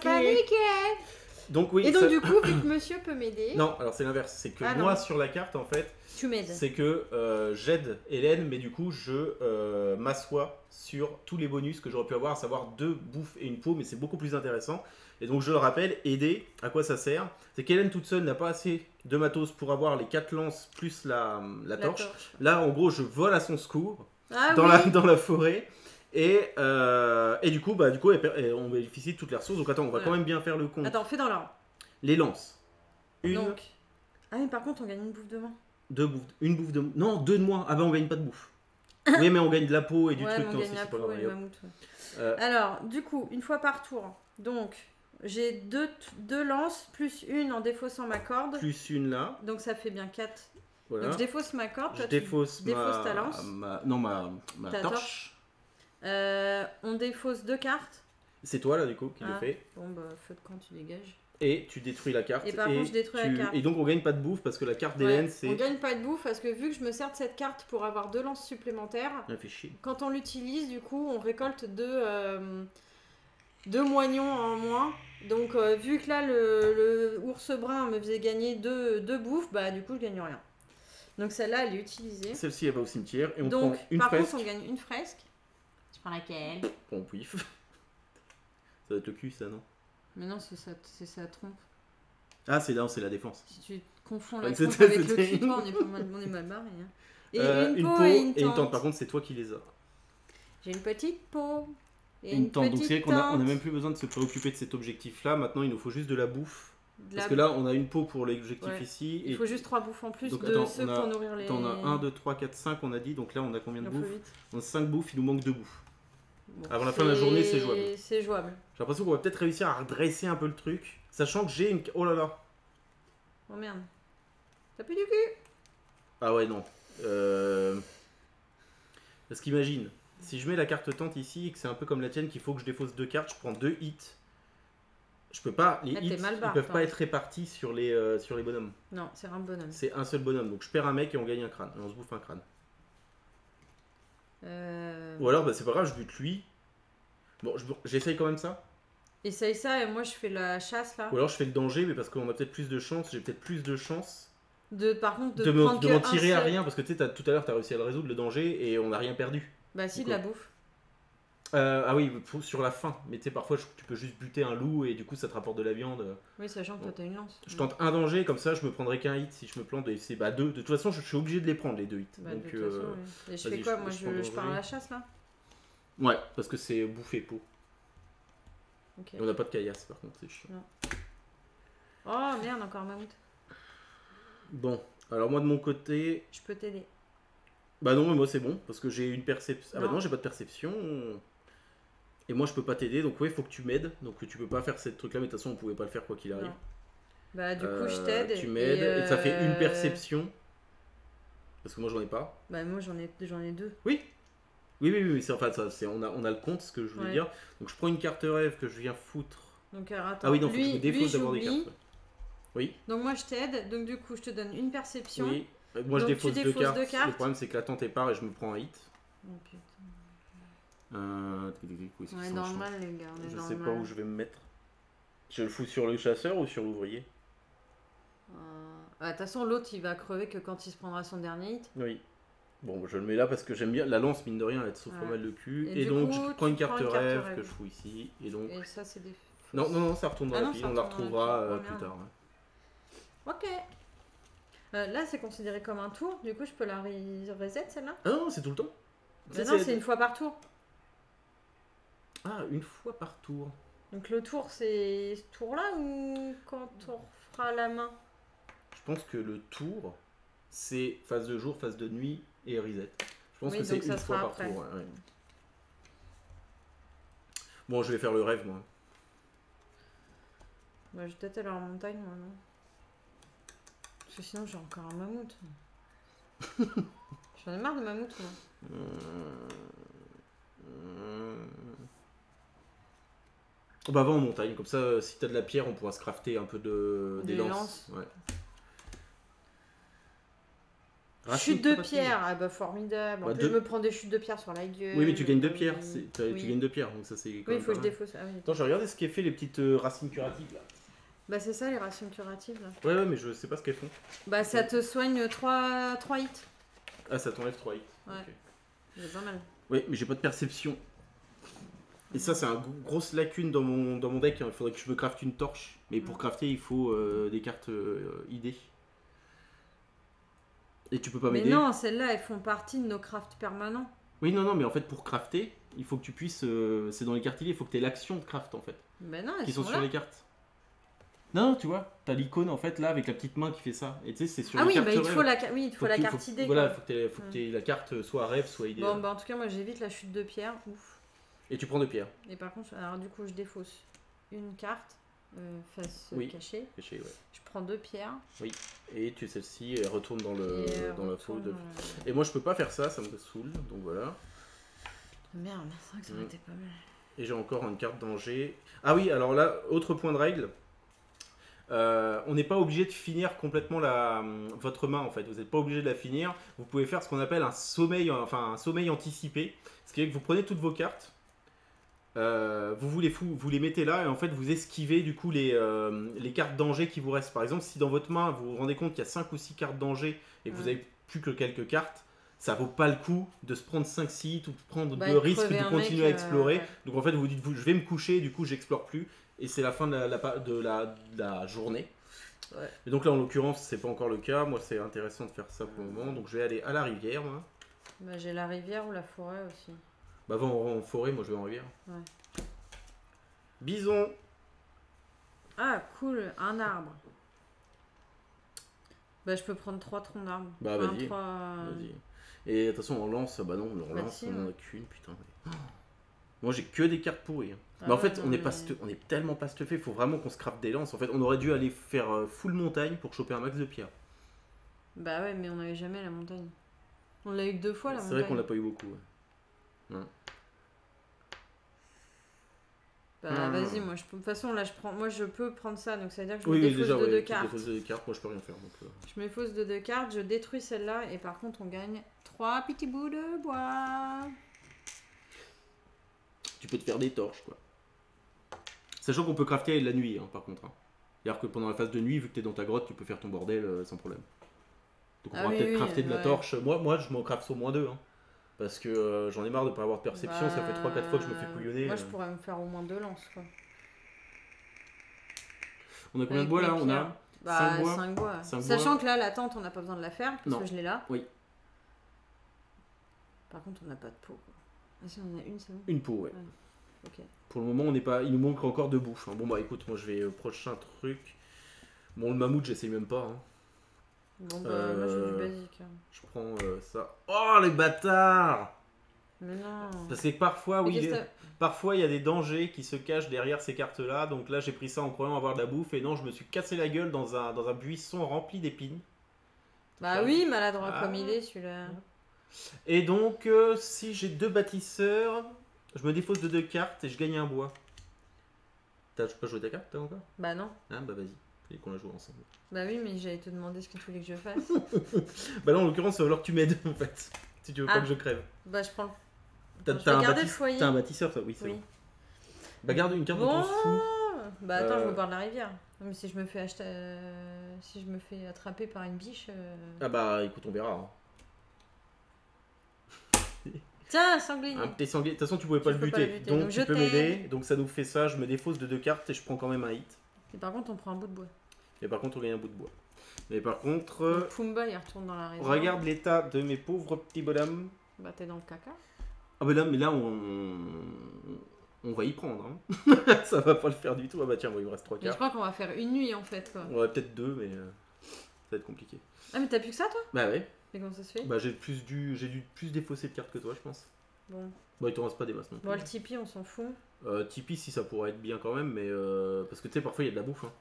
Donc oui. Et donc du coup, vu que monsieur peut m'aider... Non, alors c'est l'inverse. C'est que moi, sur la carte, en fait... Tu m'aides. C'est que j'aide Hélène, mais du coup, je m'assois sur tous les bonus que j'aurais pu avoir, à savoir 2 bouffes et une peau, mais c'est beaucoup plus intéressant. Et donc, je le rappelle, aider, à quoi ça sert? C'est qu'Hélène toute seule n'a pas assez de matos pour avoir les 4 lances plus la torche. Là, en gros, je vole à son secours dans la forêt. Et du coup, on bénéficie de toutes les ressources. Donc attends, on va quand même bien faire le compte. Attends, fais dans l'ordre. Les lances. Donc. Ah mais par contre, on gagne une bouffe de moins. 2 bouffes. Une bouffe de... Non, 2 de moins. Ah bah on gagne pas de bouffe. Oui, mais on gagne de la peau et du truc. On gagne la peau et le mammouth. Alors, du coup, une fois par tour. Donc, j'ai 2 lances plus une en défaussant ma corde. Plus une là. Donc ça fait bien 4. Voilà. Donc je défausse ma corde. Je défausse ta lance. ma torche. On défausse 2 cartes. C'est toi là du coup qui le fait. Bon bah feu de camp, tu dégages. Et tu détruis la carte. Et par contre je détruis la carte. Et donc on gagne pas de bouffe parce que la carte d'Hélène c'est... On gagne pas de bouffe parce que vu que je me sers de cette carte pour avoir 2 lances supplémentaires, ça fait chier. Quand on l'utilise du coup on récolte 2 moignons en moins. Donc vu que là le ours brun me faisait gagner 2 bouffes, bah du coup je gagne rien. Donc celle-là elle est utilisée. Celle-ci elle va au cimetière et on donc, prend une fresque. Par contre on gagne une fresque. Je prends laquelle? Bon pif. Ça doit être le cul ça non? Mais non c'est sa trompe. Ah c'est la défense. Si tu confonds la trompe avec le cul, toi on est mal barré. Hein. Et une peau et une tente. Par contre c'est toi qui les as. J'ai une petite peau. Et une tente. Donc c'est vrai qu'on a même plus besoin de se préoccuper de cet objectif là. Maintenant il nous faut juste de la bouffe. Parce que là on a une peau pour l'objectif ici. Il faut juste 3 bouffes en plus donc, de ceux pour nourrir les... On a 1, 2, 3, 4, 5 on a dit. Donc là on a combien de bouffes? On a 5 bouffes, il nous manque 2 bouffes. Bon, avant la fin de la journée c'est jouable. C'est jouable. J'ai l'impression qu'on va peut-être réussir à redresser un peu le truc. Sachant que j'ai une... Oh là là. Oh merde. T'as plus du cul? Ah ouais non. Parce qu'imagine, si je mets la carte tente ici et que c'est un peu comme la tienne qu'il faut que je défausse 2 cartes, je prends 2 hits. Je peux pas, les hits ils peuvent pas être répartis sur les bonhommes. Non, c'est un bonhomme. C'est un seul bonhomme, donc je perds un mec et on gagne un crâne. Et on se bouffe un crâne. Ou alors bah, c'est pas grave, je bute lui. Bon, j'essaye quand même ça. Essaye ça et moi je fais la chasse là. Ou alors je fais le danger, mais parce qu'on a peut-être plus de chance, j'ai peut-être plus de chance. Par contre de m'en tirer à rien, parce que tu sais, tout à l'heure t'as réussi à le résoudre, le danger, et on n'a rien perdu. Bah si, de la bouffe. Ah oui, sur la fin. Mais tu sais, parfois tu peux juste buter un loup et du coup ça te rapporte de la viande. Oui, sachant que toi t'as une lance. Je tente un danger, comme ça je me prendrai qu'un hit si je me plante. Et c'est 2. De toute façon, je suis obligé de les prendre les 2 hits. Bah, donc, de toute façon, oui. Et je fais quoi? Moi je pars à la chasse là? Ouais, parce que c'est bouffer peau. Okay. Et on n'a pas de caillasse par contre, c'est chiant. Non. Oh merde, encore un mammouth. Bon, alors moi de mon côté. Je peux t'aider. Bah non, mais moi c'est bon, parce que j'ai une perception. Ah bah non, j'ai pas de perception. Et moi je peux pas t'aider, donc ouais, faut que tu m'aides. Donc tu peux pas faire ce truc là, mais de toute façon on pouvait pas le faire quoi qu'il arrive. Non. Bah du coup je t'aide. Tu m'aides, et ça fait une perception. Parce que moi j'en ai pas. Bah moi j'en ai 2. Oui. Oui, c'est, enfin, on a le compte, ce que je voulais dire. Donc je prends une carte rêve que je viens foutre. Donc attends, ah oui, non, faut que je me défausse d'avoir des cartes. Oui. Donc moi je t'aide, donc du coup je te donne une perception. Oui. Moi je défausse 2 cartes. Le problème c'est que la tente est part et je me prends un hit. Oh putain. On est dans le mal les gars. Je sais pas où je vais me mettre. Je le fous sur le chasseur ou sur l'ouvrier? De toute façon l'autre il va crever que quand il se prendra son dernier hit. Oui. Bon, je le mets là parce que j'aime bien la lance, mine de rien, elle te souffre pas mal de cul. Et donc, je prends une carte rêve que je fous ici. Et donc. Et ça, c'est des. Non, ça retourne dans la pile, on la retrouvera plus tard. Ouais. Ok. Là, c'est considéré comme un tour, du coup, je peux la reset celle-là? Ah non, c'est tout le temps. Mais non, c'est une fois par tour. Ah, une fois par tour. Donc le tour, c'est ce tour-là ou quand on fera la main? Je pense que le tour, c'est phase de jour, phase de nuit et reset. Je pense que c'est une fois par tour. Ouais. Bon, je vais faire le rêve, moi. Bah, je vais peut-être aller en montagne, moi, non? Parce que sinon, j'ai encore un mammouth. J'en ai marre de mammouth, moi. Bah, va en montagne, comme ça, si t'as de la pierre, on pourra se crafter un peu des lances. Ouais. Chute de pierre, ah bah formidable. En plus, je me prends des chutes de pierre sur la gueule. Oui, mais tu gagnes 2 pierres. Tu gagnes 2 pierres, donc ça c'est. Oui, il faut que je défausse. Attends, je vais regarder ce qui est fait, les petites racines curatives là. Bah c'est ça les rations curatives là. Ouais, mais je sais pas ce qu'elles font. Bah ça te soigne 3 hits. Ah, ça t'enlève 3 hits. Ouais. Okay. C'est pas mal. Oui, mais j'ai pas de perception. Et ça, c'est une grosse lacune dans mon deck. Il faudrait que je me crafte une torche. Mais pour crafter, il faut des cartes ID. Et tu peux pas m'aider. Mais non, celles-là, elles font partie de nos crafts permanents. Oui, non, mais en fait, pour crafter, il faut que tu puisses... c'est dans les cartes ID, il faut que tu aies l'action de craft, en fait. Mais non, elles qui sont là. sur les cartes. Non, tu vois, t'as l'icône, en fait, là, avec la petite main qui fait ça. Et tu sais, c'est sur les cartes il faut la carte ID. Voilà, faut que la carte soit rêve, soit ID. Bon, bah en tout cas, moi, j'évite la chute de pierre. Ouf. Et tu prends 2 pierres. Et par contre, alors du coup, je défausse une carte face cachée. Cachée, ouais. Je prends 2 pierres. Oui. Et celle-ci, elle retourne dans la fold. Et moi, je peux pas faire ça, ça me saoule. Donc voilà. Merde, c'est vrai que ça aurait été pas mal. Et j'ai encore une carte danger. Ah oui, alors là, autre point de règle. On n'est pas obligé de finir complètement votre main en fait. Vous n'êtes pas obligé de la finir. Vous pouvez faire ce qu'on appelle un sommeil anticipé. Ce qui est que vous prenez toutes vos cartes. Vous les mettez là et en fait vous esquivez du coup les cartes danger qui vous restent. Par exemple, si dans votre main vous vous rendez compte qu'il y a 5 ou 6 cartes danger et que vous avez plus que quelques cartes, ça vaut pas le coup de se prendre 5 hits ou de prendre de risque de continuer à explorer. Donc en fait vous dites je vais me coucher, du coup j'explore plus et c'est la fin de la journée. Ouais. Et donc là en l'occurrence c'est pas encore le cas. Moi c'est intéressant de faire ça pour le moment. Donc je vais aller à la rivière. Moi. Bah, j'ai la rivière ou la forêt aussi. Bah va en forêt, moi je vais en rivière. Ouais. Bison. Ah cool, un arbre. Bah je peux prendre 3 troncs d'arbres. Bah vas-y. Vas-y. Et de toute façon on lance, bah non, on lance, on en a qu'une, putain. Oh. Moi j'ai que des cartes pourries. Mais en fait on est tellement pas stuffé, il faut vraiment qu'on se crafte des lances. En fait on aurait dû aller faire full montagne pour choper un max de pierres. Bah ouais mais on n'avait jamais la montagne. On l'a eu que 2 fois la montagne. C'est vrai qu'on l'a pas eu beaucoup. Ouais. Non. Bah vas-y, moi de toute façon là je peux prendre ça, donc ça veut dire que je me défausse de 2 cartes. Je défausse de 2 cartes, moi je peux rien faire. Donc, Je me défausse de 2 cartes, je détruis celle-là et par contre on gagne 3 petits bouts de bois. Tu peux te faire des torches quoi. Sachant qu'on peut crafter la nuit hein, par contre. Hein. C'est-à-dire que pendant la phase de nuit, vu que t'es dans ta grotte, tu peux faire ton bordel sans problème. Donc on pourra peut-être crafter de la torche. Moi je m'en crafte au moins 2. Hein. Parce que j'en ai marre de pas avoir de perception, ça fait 3-4 fois que je me fais couillonner. Moi je pourrais me faire au moins 2 lances quoi. On a combien de bois là? On a 5 bois. Sachant que là la tente on n'a pas besoin de la faire parce que je l'ai là. Oui. Par contre on n'a pas de peau quoi. Ah si on en a une c'est bon. Une peau ouais. Ok. Pour le moment on n'est pas. Il nous manque encore de bouffe. Hein. Bon bah écoute, moi je vais prochain truc. Bon le mammouth j'essaye même pas. Hein. Bon bah moi j'ai du basique. Je prends ça. Oh les bâtards! Mais non. Parce que parfois, parfois il y a des dangers qui se cachent derrière ces cartes là. Donc là j'ai pris ça en croyant avoir de la bouffe et non je me suis cassé la gueule dans un buisson rempli d'épines. Bah oui, maladroit comme il est celui-là. Et donc si j'ai 2 bâtisseurs, je me défausse de 2 cartes et je gagne un bois. T'as pas joué ta carte toi encore? Bah non. Ah bah vas-y. Qu'on la joue ensemble. Bah oui, mais j'allais te demander ce que tu voulais que je fasse. Bah là, en l'occurrence, il va falloir que tu m'aides en fait. Si tu veux pas que je crève. Bah je prends. T'as un bâtisseur, ça? Oui, c'est bon. Bah garde une carte de ton fou. Bah attends, je me parle de la rivière. Mais si je me fais si je me fais attraper par une biche. Ah bah écoute, on verra. Hein. Tiens, un sanglier. Un petit sanglier. De toute façon, tu pouvais pas le buter. Donc tu peux m'aider. Donc ça nous fait ça. Je me défausse de 2 cartes et je prends quand même un hit. Et par contre, on prend un bout de bois. Et par contre, on gagne un bout de bois. Mais par contre... Donc, Pumba, il retourne dans la réserve. Regarde l'état de mes pauvres petits bonhommes. Bah, t'es dans le caca. Ah bah là, mais là, on va y prendre. Hein. Ça va pas le faire du tout. Ah bah tiens, bon, il me reste 3 cartes. Je crois qu'on va faire une nuit, en fait. Quoi. Ouais, peut-être 2, mais ça va être compliqué. Ah, mais t'as plus que ça, toi? Bah ouais. Mais comment ça se fait? Bah j'ai dû plus défausser de cartes que toi, je pense. Bon. Bah il t'en reste pas des masses non plus. Bon, le Tipeee, on s'en fout. Tipeee, si ça pourrait être bien quand même, mais parce que tu sais, parfois il y a de la bouffe. Hein.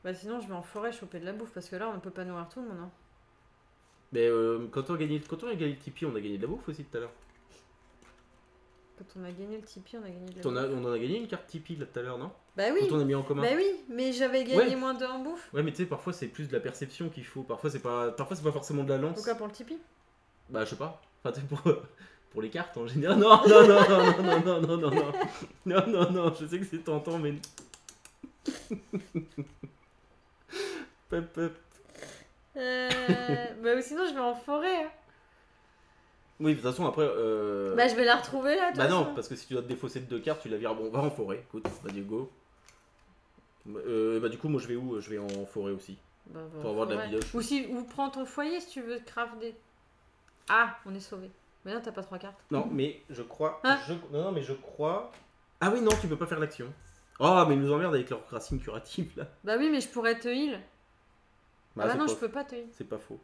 Bah sinon, je vais en forêt choper de la bouffe, parce que là, on ne peut pas nourrir tout le monde. Hein. Mais quand on a gagné le Tipeee, on a gagné de la bouffe aussi tout à l'heure. Quand on a gagné le Tipeee, on a gagné de la bouffe. On en a gagné une carte Tipeee là tout à l'heure, non? Bah oui. Quand on a mis en commun. Bah oui, mais j'avais gagné moins de en bouffe. Ouais, mais tu sais, parfois c'est plus de la perception qu'il faut. Parfois c'est pas forcément de la lance. Pourquoi pour le Tipeee? Bah je sais pas. Enfin, pour les cartes en général. Non, non, je sais que c'est tentant, mais. Bah, sinon, je vais en forêt. Hein. Oui, de toute façon, après. Bah, je vais la retrouver là. Bah, non, parce que si tu dois te défausser de 2 cartes, tu la vires. Bon, va en forêt. Écoute, vas-y, go. Bah, du coup, moi, je vais où? Je vais en forêt aussi. Bah, pour avoir de la bidoche. Ou prends ton foyer si tu veux craft des. Ah, on est sauvé. Mais non, t'as pas 3 cartes. Non, mais je crois. Non, mais je crois. Ah oui, non, tu peux pas faire l'action. Oh, mais ils nous emmerdent avec leur racine curative là. Bah oui, mais je pourrais te heal. Bah non, je peux pas te heal. C'est pas faux.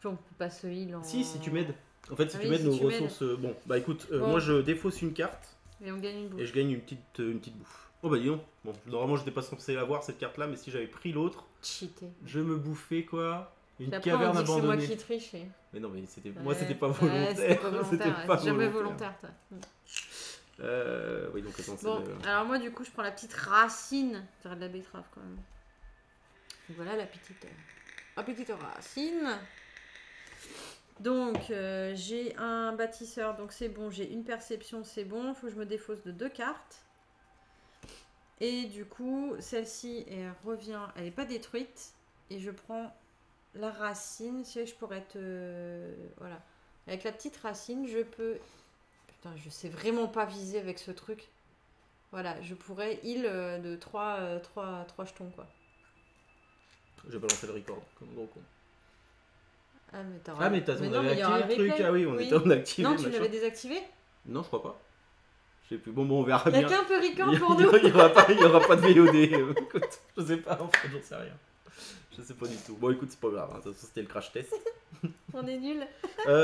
On peut pas se heal en. Si tu m'aides. En fait, si tu m'aides, nos ressources. Bon, bah écoute, moi je défausse une carte. Et on gagne une bouffe. Et je gagne une petite bouffe. Oh bah dis donc. Bon, normalement, j'étais pas censé l'avoir cette carte là, mais si j'avais pris l'autre. Cheaté. Je me bouffais quoi? Une après, caverne on dit abandonnée. C'est moi qui triche. Mais non, mais c'était moi, c'était pas volontaire. C'était pas jamais volontaire, toi. Oui, donc attends, bon, alors moi, du coup, je prends la petite racine. Je dirais de la betterave quand même. Voilà la petite racine. Donc, j'ai un bâtisseur, donc c'est bon. J'ai une perception, c'est bon. Il faut que je me défausse de 2 cartes. Et du coup, celle-ci, elle revient. Elle n'est pas détruite. Et je prends la racine. Si je pourrais te... Voilà. Avec la petite racine, je peux... Putain, je sais vraiment pas viser avec ce truc. Voilà, je pourrais heal de 3 jetons, quoi. J'ai balancé le record, comme gros con. Ah, mais t'as... Ah, mais t'as activé le truc. Ah oui, on a activé. Non, tu l'avais désactivé? Non, je crois pas. Je sais plus. Bon, on verra bien. Quelqu'un peut record pour nous? Il y aura pas de VOD. Écoute, je sais pas, en fait, j'en sais rien. Je sais pas du tout. Bon, écoute, c'est pas grave. Hein. C'était le crash test. On est nuls.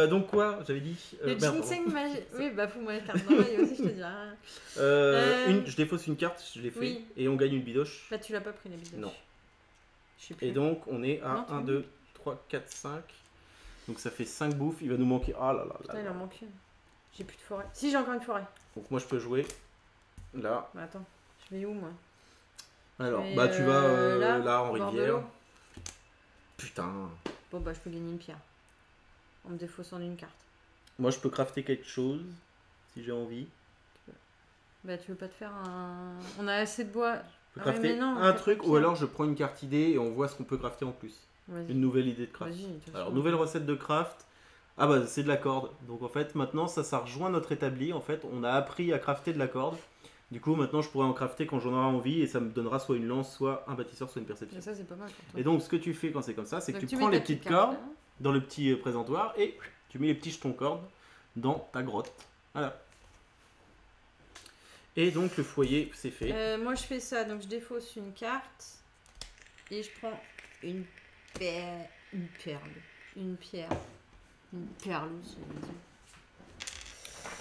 Donc quoi? J'avais dit. Le ginseng magique. Oui, bah fous-moi la carte. Non, il aussi, je te dis rien. Je défausse une carte, je l'ai fait. Oui. Et on gagne une bidoche. Bah, tu l'as pas pris la bidoche. Non. Et donc, on est à 1, 2, 3, 4, 5. Donc, ça fait 5 bouffes. Il va nous manquer. Ah là là. Putain, il en manque une. J'ai plus de forêt. Si, j'ai encore une forêt. Donc, moi, je peux jouer là. Bah, attends, je vais où, moi? Alors, bah, tu vas là en rivière. Putain. Bon, bah, je peux gagner une pierre. En me défaussant d'une carte. Moi, je peux crafter quelque chose. Si j'ai envie. Bah, tu veux pas te faire un... On a assez de bois. Je peux crafter un truc, ou alors je prends une carte idée et on voit ce qu'on peut crafter en plus. Une nouvelle idée de craft. Alors, nouvelle recette de craft. Ah bah, c'est de la corde. Donc, en fait, maintenant, ça rejoint notre établi. En fait, on a appris à crafter de la corde. Du coup, maintenant, je pourrais en crafter quand j'en aurai envie et ça me donnera soit une lance, soit un bâtisseur, soit une perception. Et ça, c'est pas mal pour toi. Et donc, ce que tu fais quand c'est comme ça, c'est que tu prends les petites cordes dans le petit présentoir et tu mets les petits jetons cordes dans ta grotte. Voilà. Et donc, le foyer, c'est fait. Moi, je fais ça. Donc, je défausse une carte et je prends une perle. Une pierre. Une perlouse, je vais dire.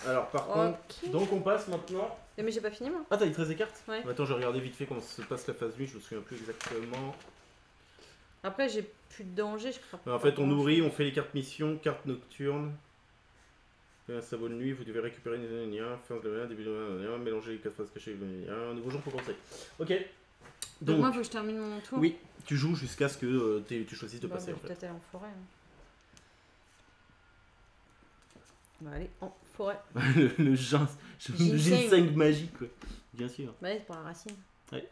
Alors, par contre, donc on passe maintenant. Mais j'ai pas fini, moi. Ah, t'as dit 13 des cartes? Ouais. Attends, j'ai regardé vite fait comment se passe la phase nuit, je me souviens plus exactement. Après, j'ai plus de danger, je crois. En fait, on nourrit, on fait les cartes mission, cartes nocturnes. Un sabot de nuit, vous devez récupérer des liens, fin de la début de la mélanger les 4 phases cachées, un nouveau jour pour commencer. Ok. Donc moi, il faut que je termine mon tour. Oui, tu joues jusqu'à ce que tu choisisses de passer. En fait. Peut-être aller en forêt. Hein. On va aller en forêt. le ginseng magique, quoi. Bien sûr. Bah, c'est pour la racine. Ouais.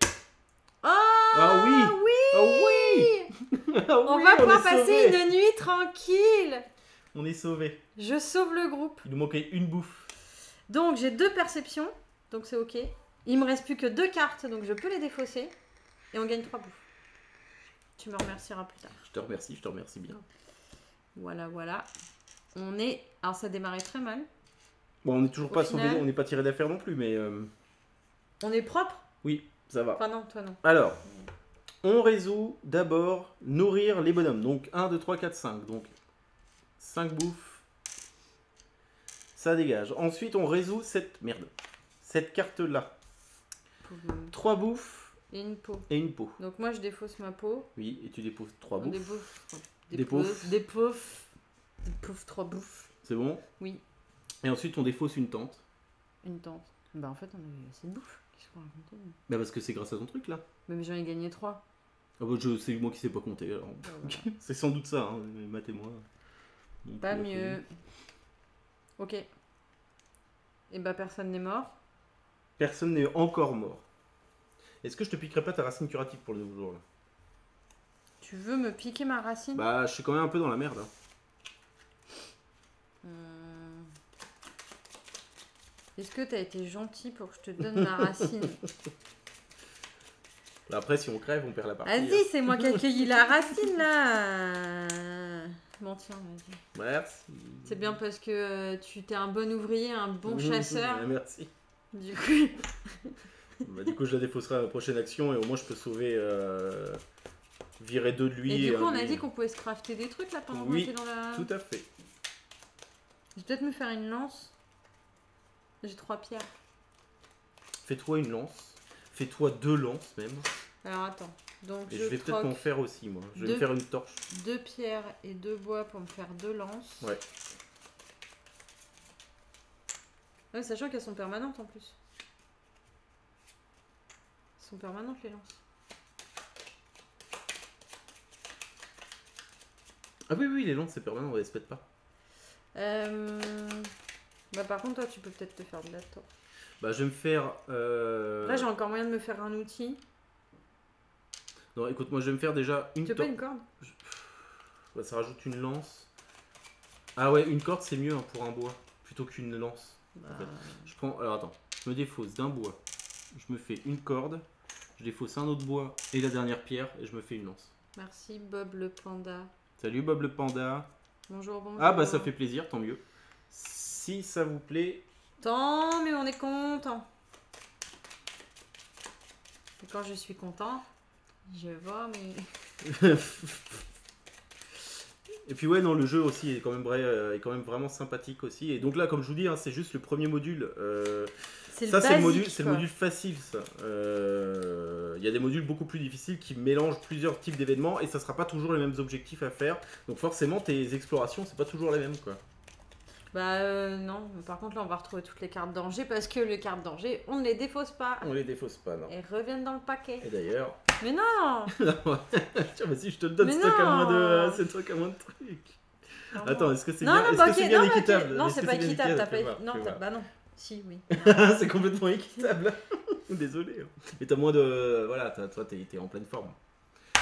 Ah oui! Ah oui! On va pouvoir passer une nuit tranquille. On est sauvés. Je sauve le groupe. Il nous manquait une bouffe. Donc j'ai 2 perceptions, donc c'est ok. Il me reste plus que 2 cartes, donc je peux les défausser. Et on gagne 3 bouffes. Tu me remercieras plus tard. Je te remercie bien. Voilà. On est... Alors ça démarrait très mal. Bon, on n'est toujours pas sauvé, on n'est pas tiré d'affaire non plus, mais... On est propre? Oui, ça va. Enfin non, toi non. Alors, on résout d'abord nourrir les bonhommes. Donc 1, 2, 3, 4, 5. Donc 5 bouffes. Ça dégage. Ensuite, on résout cette carte-là. 3 bouffes. Et une peau. Donc moi, je défausse ma peau. Oui, et tu déposes 3 bouffes. Des pauvres 3 bouffes. C'est bon? Oui. Et ensuite, on défausse une tente. Bah en fait, on a eu assez de bouffe. Qu'est-ce qu'on raconte? Bah parce que c'est grâce à ton truc, là. Mais j'en ai gagné 3. Ah bah c'est moi qui sais pas compter, alors. Voilà. C'est sans doute ça, hein. Matez-moi. Pas mieux. Ok. Et bah personne n'est mort. Personne n'est encore mort. Est-ce que je te piquerai pas ta racine curative pour le nouveau jour là? Tu veux me piquer ma racine? Bah, je suis quand même un peu dans la merde. Est-ce que t'as été gentil pour que je te donne ma racine? Après, si on crève, on perd la partie. Vas-y, c'est moi qui ai cueilli la racine, là. Bon, tiens, vas-y. Merci. C'est bien parce que tu t'es un bon ouvrier, un bon chasseur. Merci. Du coup... Du coup, je la défausserai à la prochaine action et au moins, je peux sauver... virer 2 de lui. Et du coup, on a dit qu'on pouvait se crafter des trucs, là, pendant qu'on était dans la... tout à fait. Je vais peut-être me faire une lance. J'ai 3 pierres. Fais-toi une lance. Fais-toi 2 lances, même. Alors, attends. Donc, et je vais peut-être m'en faire aussi, moi. Je vais me faire une torche. 2 pierres et 2 bois pour me faire 2 lances. Ouais. Ouais, sachant qu'elles sont permanentes, en plus. Elles sont permanentes, les lances. Ah oui, les lances, c'est permanent, elles se pètent pas. Bah, par contre, toi, tu peux peut-être te faire de la torche. Bah, je vais me faire... Là, j'ai encore moyen de me faire un outil. Non, écoute, moi, je vais me faire déjà une torche. Tu veux pas une corde? Bah, ça rajoute une lance. Ah ouais, une corde, c'est mieux hein, pour un bois, plutôt qu'une lance. Bah... En fait. Je prends... Alors, attends. Je me défausse d'un bois. Je me fais une corde. Je défausse un autre bois et la dernière pierre et je me fais une lance. Merci, Bob le panda. Salut, Bob le panda. Bonjour, bonjour. Ah bah ça fait plaisir, tant mieux. Si ça vous plaît... Tant, mais on est content. Et quand je suis content, je vois mais... Et puis ouais, non, le jeu aussi est quand même, est quand même vraiment sympathique aussi. Et donc là, comme je vous dis, hein, c'est juste le premier module. Ça, c'est le module facile, ça. Il y a des modules beaucoup plus difficiles qui mélangent plusieurs types d'événements et ça sera pas toujours les mêmes objectifs à faire. Donc forcément, tes explorations, c'est pas toujours les mêmes, quoi. Bah non, par contre là on va retrouver toutes les cartes danger parce que les cartes danger on ne les défausse pas. On les défausse pas, non. Elles reviennent dans le paquet. Et d'ailleurs... Mais non. Tiens, vas-y, je te le donne, c'est toi qui as moins de trucs. Attends, est-ce que c'est bien équitable? Non, c'est pas équitable, t'as pas... Non, bah non. Si, oui. C'est complètement équitable. Désolé. Mais t'as moins de... Voilà, toi t'es en pleine forme.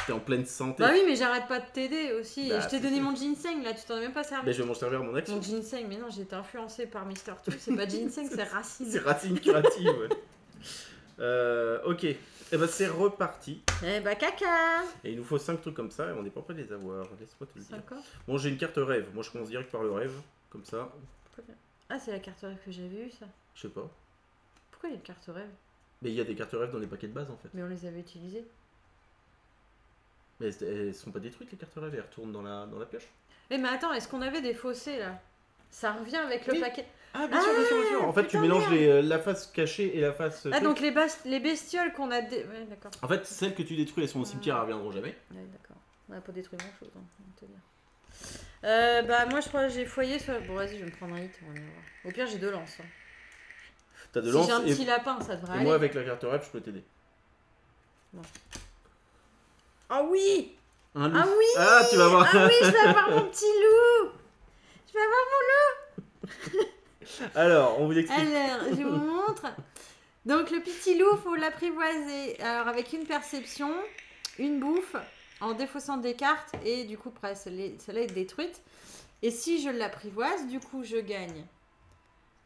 T'es en pleine santé. Bah oui, mais j'arrête pas de t'aider aussi. Bah, je t'ai donné mon ginseng, là, tu t'en as même pas servi. Mais je vais m'en servir à mon action. Mon ginseng, mais non, j'ai été influencée par Mister Two. C'est pas ginseng, c'est racine. C'est racine curative, ouais. Ok. Et bah c'est reparti. Eh bah caca. Et il nous faut 5 trucs comme ça et on n'est pas prêt de les avoir. Laisse-moi te le dire. D'accord. Bon, j'ai une carte rêve. Moi, je commence direct par le rêve. Comme ça. Ah, c'est la carte rêve que j'avais eue, ça. Je sais pas. Pourquoi il y a une carte rêve? Mais il y a des cartes rêves dans les paquets de base, en fait. Mais on les avait utilisées. Mais elles sont pas détruites, les cartes rêves. Elles retournent dans la pioche. Mais attends, est-ce qu'on avait des fossés, là? Ça revient avec le paquet... Ah, bien sûr, bien sûr. En fait, tu mélanges la face cachée et la face... Ah, donc les bestioles qu'on a... Ouais, d'accord. En fait, celles que tu détruis, elles sont au cimetière, elles reviendront jamais. Ouais, d'accord. On n'a pas détruit grand-chose, hein, on va te dire. Bah, moi, je crois que j'ai foyé sur... Bon, vas-y, je vais me prendre un hit, on va voir. Au pire, j'ai 2 lances. Hein. T'as 2 lances j'ai un petit lapin, ça devrait aller. Moi, avec la carte rêve, je peux t'aider. Bon. Ah oui! Un loup. Ah oui! Ah, tu vas voir. Ah oui, je vais avoir mon petit loup! Je vais avoir mon loup! Alors, on vous explique. Alors, je vous montre. Donc, le petit loup, faut l'apprivoiser. Alors, avec une perception, une bouffe, en défaussant des cartes, et du coup, après, celle-là est détruite. Et si je l'apprivoise, du coup, je gagne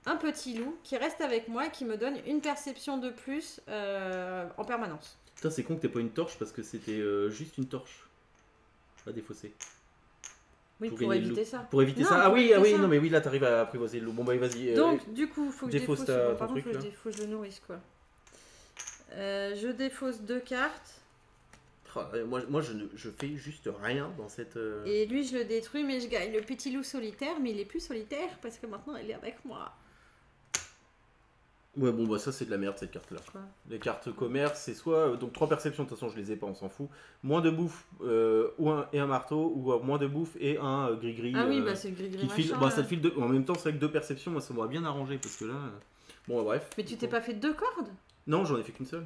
un petit loup qui reste avec moi et qui me donne une perception de plus en permanence. Putain, c'est con que t'aies pas une torche parce que c'était juste une torche. Pas défaussée. Oui, pour éviter ça. Pour éviter ça. Ah oui, non mais oui, là t'arrives à apprivoiser le loup. Bon bah vas-y. Donc du coup, faut que je défausse. Par contre, faut que je le nourrisse quoi. Je défausse 2 cartes. Oh, moi je fais juste rien dans cette... Et lui je le détruis mais je gagne le petit loup solitaire, mais il est plus solitaire parce que maintenant il est avec moi. Ouais bon bah ça c'est de la merde cette carte là. Quoi? Les cartes commerce c'est soit... donc 3 perceptions, de toute façon je les ai pas, on s'en fout. Moins de bouffe et un marteau, ou moins de bouffe et un gris-gris. Ah oui bah c'est le gris-gris machin. Bah, ça te file deux... En même temps c'est avec 2 perceptions, moi ça m'aurait bien arrangé parce que là... Bon bref. Mais tu t'es pas fait 2 cordes? Non, j'en ai fait qu'une seule.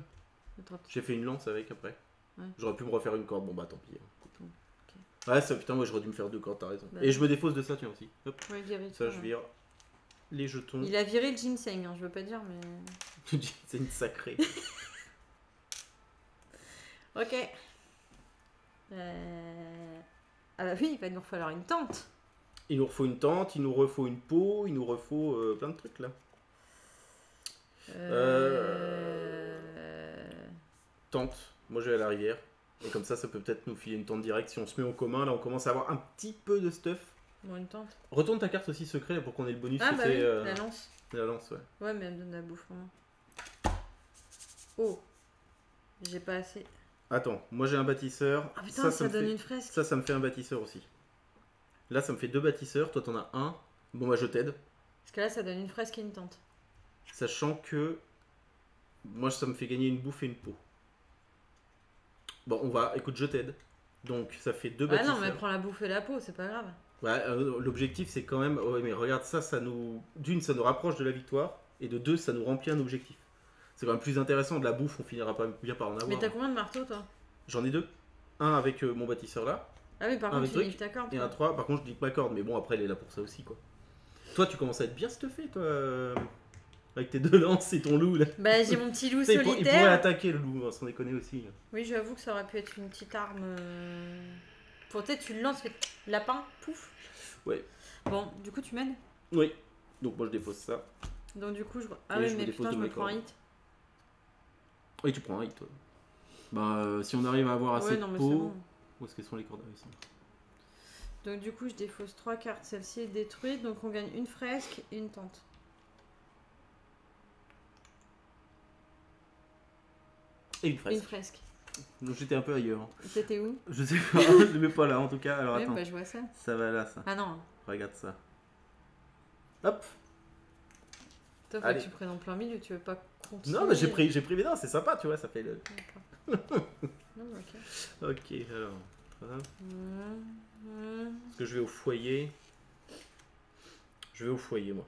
J'ai fait une lance avec après. Ouais. J'aurais pu me refaire une corde, bon bah tant pis. Okay. Ouais, ça putain, moi j'aurais dû me faire 2 cordes, t'as raison. Bah, et je me défausse de ça, tiens aussi. Hop. Ouais, ça, je vire les jetons. Il a viré le ginseng, hein, je veux pas dire, mais. C'est une sacrée. Ok. Ah bah oui, il va nous falloir une tente. Il nous refaut une tente, il nous refaut une peau, il nous refaut plein de trucs là. Tente. Moi je vais à la rivière. Et comme ça peut peut-être nous filer une tente directe. Si on se met en commun, là on commence à avoir un petit peu de stuff. Bon, une tente. Retourne ta carte aussi secret là, pour qu'on ait le bonus. Ah bah oui, la lance. La lance, ouais. Ouais, mais elle me donne la bouffe vraiment. Oh. J'ai pas assez. Attends, moi j'ai un bâtisseur. Ah putain, ça donne une fresque. Ça me fait un bâtisseur aussi. Là ça me fait 2 bâtisseurs, toi t'en as un. Bon bah je t'aide. Parce que là ça donne une fresque et une tente. Sachant que moi ça me fait gagner une bouffe et une peau. Bon on va, écoute je t'aide. Donc ça fait 2 bâtisseurs. Ah non mais prends la bouffe et la peau, c'est pas grave. Ouais, l'objectif c'est quand même... Ouais mais regarde ça nous... D'une ça nous rapproche de la victoire. Et de 2 ça nous remplit un objectif. C'est quand même plus intéressant, de la bouffe on finira pas bien par en avoir. Mais t'as combien de marteaux toi? J'en ai 2. Un avec mon bâtisseur là. Ah oui par contre tu livres ta corde. Et un 3, par contre je dis que ma corde, mais bon après elle est là pour ça aussi quoi. Toi tu commences à être bien stuffé toi, avec tes 2 lances et ton loup là. Bah j'ai mon petit loup solitaire. Il pourrait attaquer le loup, sans déconner aussi. Oui j'avoue que ça aurait pu être une petite arme. Peut-être tu le lances, lapin, pouf. Ouais. Bon du coup tu m'aides? Oui. Donc moi je dépose ça. Donc du coup je... Ah oui mais putain je me prends un hit. Oui tu prends un hit toi. Bah si on arrive à avoir assez de peau... Bon. Où est-ce qu'elles sont les cordes ici? Donc du coup je défausse 3 cartes, celle-ci est détruite, donc on gagne une fresque et une tente. Et une fresque. Une fresque. Donc j'étais un peu ailleurs. T'étais où? Je sais pas, je ne mets pas là en tout cas. Alors oui, attends. Bah je vois ça. Ça va là ça. Ah non. Regarde ça. Hop. Toi faut que tu prennes en plein milieu, tu veux pas continuer. Non mais j'ai pris mais non c'est sympa tu vois, ça fait le... Non, ok. Ok alors. Parce que je vais au foyer. Je vais au foyer moi.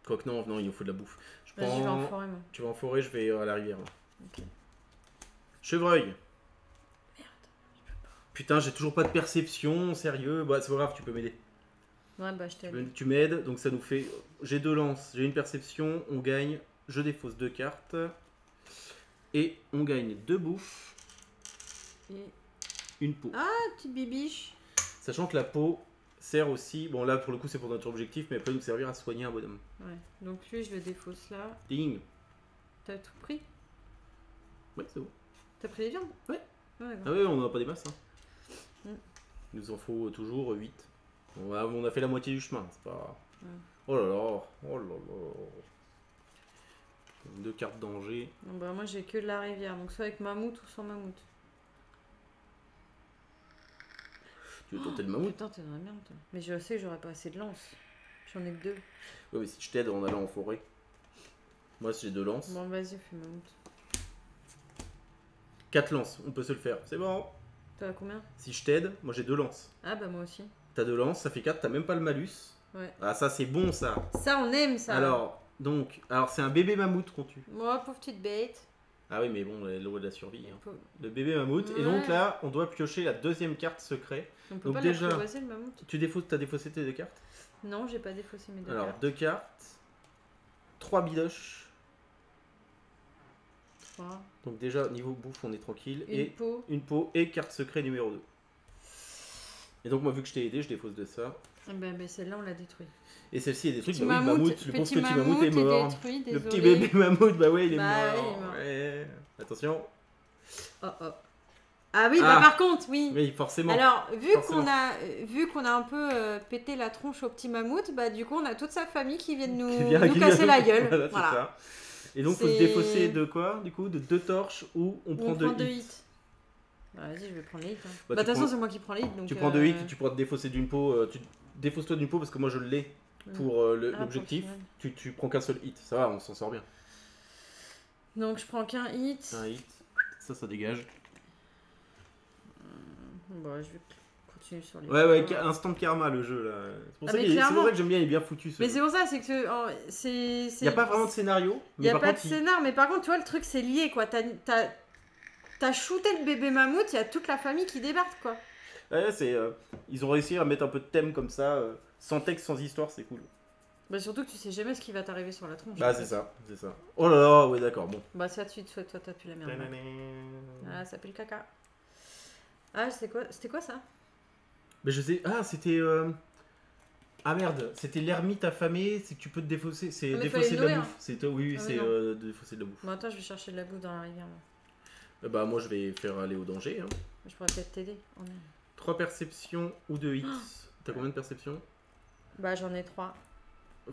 Quoique non, il nous faut de la bouffe. Je vais en forêt moi. Tu vas en forêt, je vais à la rivière. Là. Ok. Chevreuil. Merde, je peux pas. Putain, j'ai toujours pas de perception, sérieux. Bah c'est pas grave, tu peux m'aider. Ouais bah je t'aide. Tu m'aides, donc ça nous fait... J'ai 2 lances, j'ai une perception, on gagne. Je défausse 2 cartes. Et on gagne 2 bouffes. Et... une peau. Ah, petite bibiche. Sachant que la peau sert aussi... Bon là pour le coup c'est pour notre objectif, mais elle peut nous servir à soigner un bonhomme. Ouais, donc lui je le défausse là. Ding. T'as tout pris? Ouais c'est bon. T'as pris les viandes? Ouais. Ouais ah ouais, on n'en a pas des masses. Hein. Mm. Il nous en faut toujours 8. On a fait la moitié du chemin, c'est pas... Oh là là, oh là là. 2 cartes danger. Non, bah moi j'ai que de la rivière, donc soit avec mammouth ou sans mammouth. Tu veux tenter le mammouth? Putain, t'es dans la merde toi. Mais je sais que j'aurais pas assez de lances. J'en ai que 2. Ouais mais si je t'aide en allant en forêt. Moi j'ai 2 lances. Bon vas-y fais mammouth. 4 lances, on peut se le faire, c'est bon. T'as combien? Si je t'aide, moi j'ai 2 lances. Ah bah moi aussi. T'as 2 lances, ça fait 4, t'as même pas le malus. Ouais. Ah ça c'est bon ça. Ça on aime ça. Alors c'est un bébé mammouth qu'on tue. Moi pauvre petite bête. Ah oui mais bon, l'eau de la survie. Hein. Le bébé mammouth. Ouais. Et donc là, on doit piocher la 2e carte secret. On peut donc pas déjà, le mammouth. T'as défaussé tes 2 cartes? Non, j'ai pas défaussé mes 2 cartes. Alors 2 cartes, 3 bidoches. 3. Donc déjà, niveau bouffe, on est tranquille. Une peau et carte secret numéro 2. Et donc moi, vu que je t'ai aidé, je défausse de ça. Ben celle-là, on l'a détruit. Et celle-ci est détruite. Bah oui, mammouth, le pauvre petit mammouth est mort. Détruit, le petit bébé mammouth, bah ouais, il est mort. mort. Ouais. Attention. Oh oh. Ah oui, bah par contre, oui. Oui, forcément. Alors, vu qu'on a un peu pété la tronche au petit mammouth, bah du coup, on a toute sa famille qui vient nous casser la gueule. Voilà. Ça. Et donc, faut se défausser de quoi, du coup? De 2 torches ou on prend 2 hits. Bah, vas-y, je vais prendre les hits. Hein. Bah, de toute façon, c'est moi qui prends les hits. Donc, tu prends 2 hits et tu pourras te défausser d'une peau. Tu défausses-toi d'une peau parce que moi je l'ai pour l'objectif. Tu prends qu'un seul hit. Ça va, on s'en sort bien. Donc, je prends qu'un hit. Un hit. Ça dégage. Bah, je vais continuer sur les. Ouais, instant karma le jeu là. C'est pour ça que j'aime bien, il est bien foutu. Mais c'est pour ça, c'est que. Il n'y a pas vraiment de scénario. Il n'y a pas de scénar, mais par contre, tu vois, le truc c'est lié quoi. T'as shooté le bébé mammouth, il y a toute la famille qui débarque quoi. Ouais, ils ont réussi à mettre un peu de thème comme ça, sans texte, sans histoire, c'est cool. Bah surtout que tu sais jamais ce qui va t'arriver sur la tronche. Bah c'est ça. Oh là là, ouais d'accord, bon. Bah ça tu toi t'as pu la merde. Ah ça pue le caca. Ah, c'était quoi ça? Mais je sais. Ah, c'était. Ah merde, c'était l'ermite affamé, c'est que tu peux te défausser. C'est défausser de la bouffe. Oui, c'est défausser de la bouffe. Bon, attends, je vais chercher de la bouffe dans la rivière. Là. Bah, moi je vais faire aller au danger. Hein. Je pourrais peut-être t'aider. 3 perceptions ou 2 hits. T'as combien de perceptions? Bah, j'en ai 3.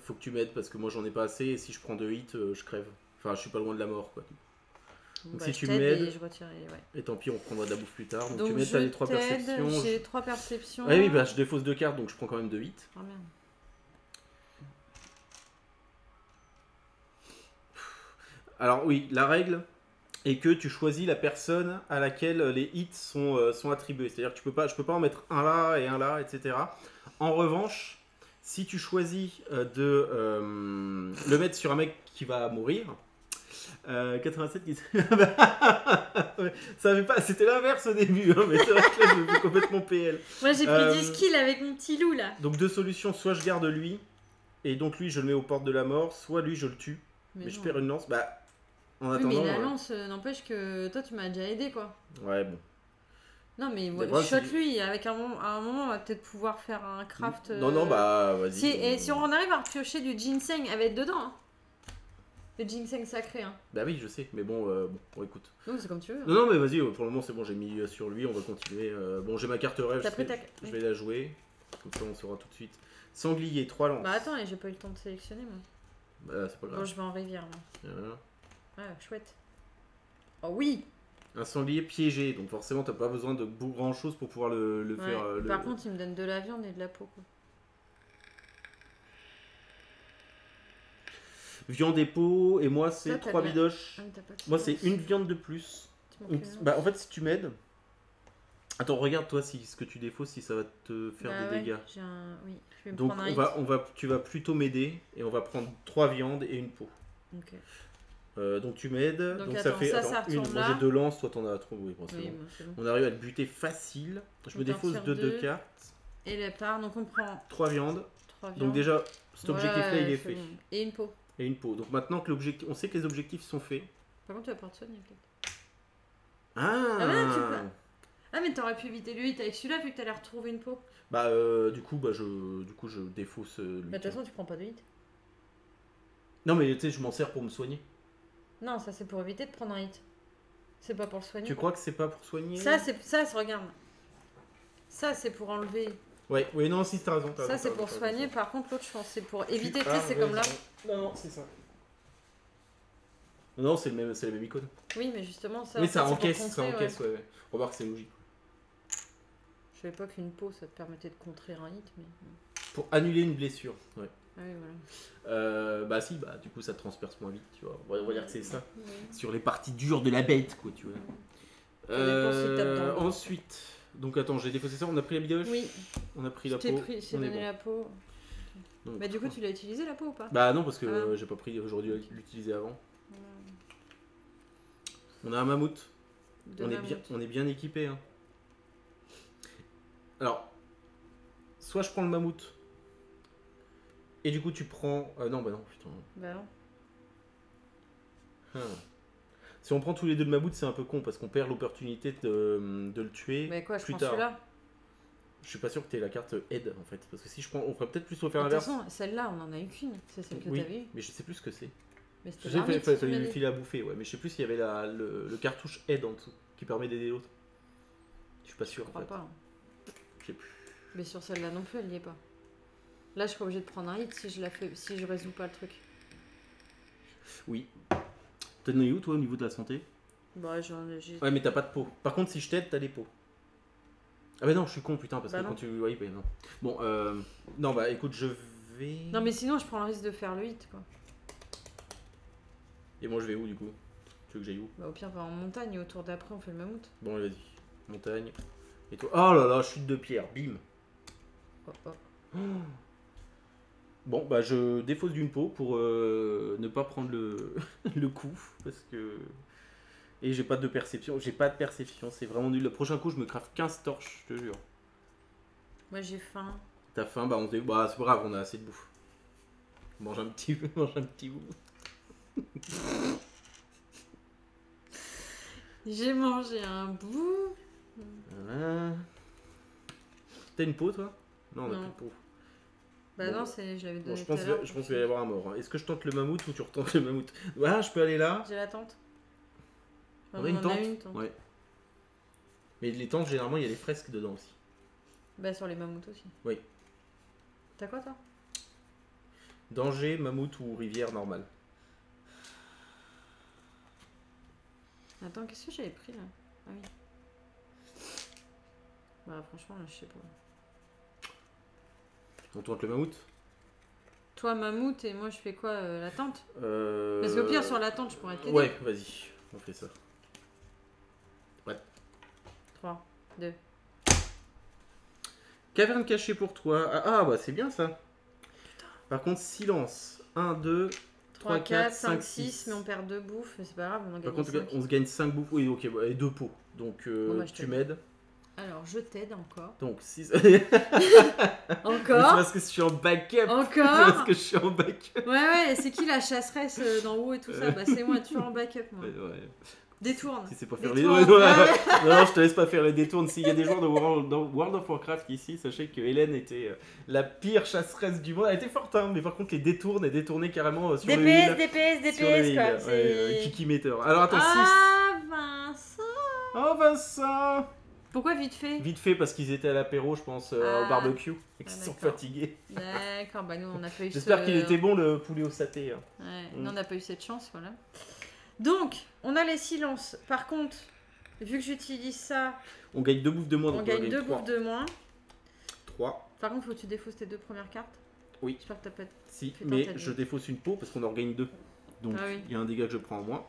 Faut que tu m'aides parce que moi j'en ai pas assez et si je prends 2 hits, je crève. Enfin, je suis pas loin de la mort quoi. Donc si tu m'aides, et tant pis, on prendra de la bouffe plus tard. Donc tu m'aides, t'as les 3 perceptions. J'ai 3 perceptions. Ah oui, bah je défausse 2 cartes donc je prends quand même 2 hits. Oh merde. Alors oui, la règle est que tu choisis la personne à laquelle les hits sont attribués. C'est-à-dire que je peux pas en mettre un là et un là, etc. En revanche, si tu choisis de le mettre sur un mec qui va mourir, 87 qui... ça avait pas... C'était l'inverse au début, hein, mais c'est vrai que là je fais complètement PL. Moi j'ai pris du skill avec mon petit loup là. Donc 2 solutions, soit je garde lui, et donc lui je le mets aux portes de la mort, soit lui je le tue, mais je perds une lance. Bah, en attendant... mais la lance n'empêche que toi tu m'as déjà aidé quoi. Ouais, bon. Non mais shot lui, avec à un moment on va peut-être pouvoir faire un craft... Non, bah vas-y. Et si on arrive à piocher du ginseng, elle va être dedans hein. Le ginseng sacré hein. Bah oui je sais, mais bon, écoute. Non c'est comme tu veux. Hein. Non mais vas-y, pour le moment c'est bon, j'ai mis sur lui, on va continuer. Bon j'ai ma carte rêve, je vais la jouer, comme ça on saura tout de suite. Sanglier, 3 lances. Bah attends, j'ai pas eu le temps de sélectionner moi. Bah c'est pas grave. Bon je vais en rivière moi. Voilà. Ah chouette. Oh oui. Un sanglier piégé, donc forcément t'as pas besoin de grand chose pour pouvoir le faire. Par contre il me donne de la viande et de la peau quoi. Viande et peau, et moi c'est 3 bidoches. Moi c'est une viande de plus. Bah en fait si tu m'aides... Attends, regarde toi si ce que tu défausses, si ça va te faire des dégâts. Oui, je vais me donc prendre un tu vas plutôt m'aider, et on va prendre 3 viandes et une peau. Ok. Donc tu m'aides, donc attends, ça fait une. Moi j'ai 2 lances, toi t'en as 3. Oui, bon, bon. On arrive à le buter facile. Je me défausse de 2 cartes. Et la part, donc on prend 3 viandes. Donc déjà, cet objectif-là il est fait. Bon. Et une peau. Et une peau. Donc maintenant que on sait que les objectifs sont faits. Par contre tu vas pouvoir te soigner peut-être. Ah mais t'aurais pu éviter le hit avec celui-là vu que t'allais retrouver une peau. Bah du coup je défausse lui. Bah de toute façon tu prends pas de hit. Non mais tu sais je m'en sers pour me soigner. Non ça c'est pour éviter de prendre un hit. C'est pas pour le soigner. Tu crois que c'est pas pour soigner? Ça regarde. Ça c'est pour enlever. Ouais, oui non si t'as raison. Ça c'est pour soigner, par contre l'autre je pense c'est pour éviter, c'est comme là. Non c'est ça. Non c'est la même icône. Oui mais justement ça. Oui ça encaisse, ouais. Remarque c'est logique. Je savais pas qu'une peau ça te permettait de contrer un hit mais... Pour annuler une blessure, ouais. Ah oui voilà. Bah si, bah du coup ça transperce moins vite, tu vois. On va dire que c'est ça. Oui. Sur les parties dures de la bête quoi, tu vois. Ensuite, donc attends, j'ai défaussé ça, on a pris la bidoche. Oui. On a pris la peau. J'ai donné la peau. Donc, bah du coup tu l'as utilisé la peau ou pas? Bah non parce que j'ai pas pris aujourd'hui l'utiliser avant. On a un mammouth. On est bien équipé. Hein. Alors, soit je prends le mammouth. Et du coup tu prends... non bah non putain. Bah non. Si on prend tous les deux le mammouth c'est un peu con parce qu'on perd l'opportunité de le tuer. Mais quoi, je plus prends tard. celui-là. Je suis pas sûr que t'aies la carte aide en fait. Parce que si je prends... On ferait peut-être plus refaire l'inverse. De toute façon, celle-là on en a eu qu'une. C'est celle que t'avais eu. Mais je sais plus ce que c'est. Mais je sais qu'il fallait lui filer à bouffer, ouais. Mais je sais plus s'il y avait le cartouche aide en dessous qui permet d'aider l'autre. Je suis pas sûr je crois en fait. Pas. Je sais plus. Mais sur celle-là non plus elle y est pas. Là je serais obligée de prendre un hit si je résous pas le truc. Oui. T'as donné où toi au niveau de la santé? Bah ouais mais t'as pas de peau. Par contre si je t'aide t'as des peaux. Ah bah non je suis con putain parce que non. quand tu... Oui bah non. Bon non bah écoute je vais... Non mais sinon je prends le risque de faire le hit quoi. Et moi je vais où du coup? Tu veux que j'aille où? Bah au pire on va en montagne et au tour d'après on fait le mammouth. Bon vas-y. Montagne. Et toi... Oh là là chute de pierre. Bim. Oh. Bon bah je défausse d'une peau pour ne pas prendre le coup parce que... Et j'ai pas de perception, c'est vraiment nul. Le prochain coup je me crave 15 torches, je te jure. Moi j'ai faim. T'as faim, bah c'est pas grave, on a assez de bouffe. Mange un petit bout. J'ai mangé un bout, Voilà. T'as une peau, toi? Non, on a plus de peau. Bah bon, non, je l'avais donné tout à l'heure. Je pense qu'il va y avoir un mort. Hein. Est-ce que je tente le mammouth ou tu retentes le mammouth? Voilà, je peux aller là. J'ai la tente. On a une tente. Ouais. Mais les tentes, généralement, il y a des fresques dedans aussi. Bah sur les mammouths aussi. Oui. T'as quoi, toi? Danger, mammouth ou rivière normale. Attends, qu'est-ce que j'avais pris là? Ah oui. Bah franchement, là, je sais pas. On tente le mammouth? Toi, mammouth, et moi, je fais quoi? La tente? Parce qu'au pire, sur la tente, je pourrais t'aider. Ouais, vas-y, on fait ça. Ouais. 3, 2. Caverne cachée pour toi. Ah bah c'est bien ça. Par contre, silence. 1, 2, 3, 4, 5, 6. Mais on perd 2 bouffes, c'est pas grave, on en gagne 5. Par contre, on se gagne 5 bouffes. Oui, ok, et 2 pots. Donc bon, bah, tu m'aides. Alors, je t'aide encore. Donc 6. Encore. C'est parce que je suis en backup. Encore. C'est parce que je suis en backup. Ouais, c'est qui la chasseresse d'en haut et tout ça? Bah, c'est moi, toujours en backup, moi. Ouais. Détourne. Si c'est pas faire les non, je te laisse pas faire les détournes. S'il y a des joueurs de World of Warcraft ici, sachez que Hélène était la pire chasseresse du monde. Elle était forte, hein, mais par contre, les détournes, elle détournait carrément sur le île. DPS, quoi. Kiki Meter. Alors attends, 6. Ah, Vincent. Oh, Vincent. Pourquoi vite fait? Vite fait, parce qu'ils étaient à l'apéro, je pense, au barbecue, et qu'ils sont fatigués. D'accord, bah nous, on n'a pas eu J'espère qu'il était bon, le poulet au saté. Hein. Ouais, nous, on n'a pas eu cette chance, voilà. Donc, on a les silences. Par contre, vu que j'utilise ça... On gagne 2 bouffes de moins. On gagne 2 bouffes de moins. 3. Par contre, faut que tu défausses tes 2 premières cartes. Oui. J'espère que t'as pas... Si, mais je défausse une peau parce qu'on en gagne 2. Donc, il y a un dégât que je prends en moins.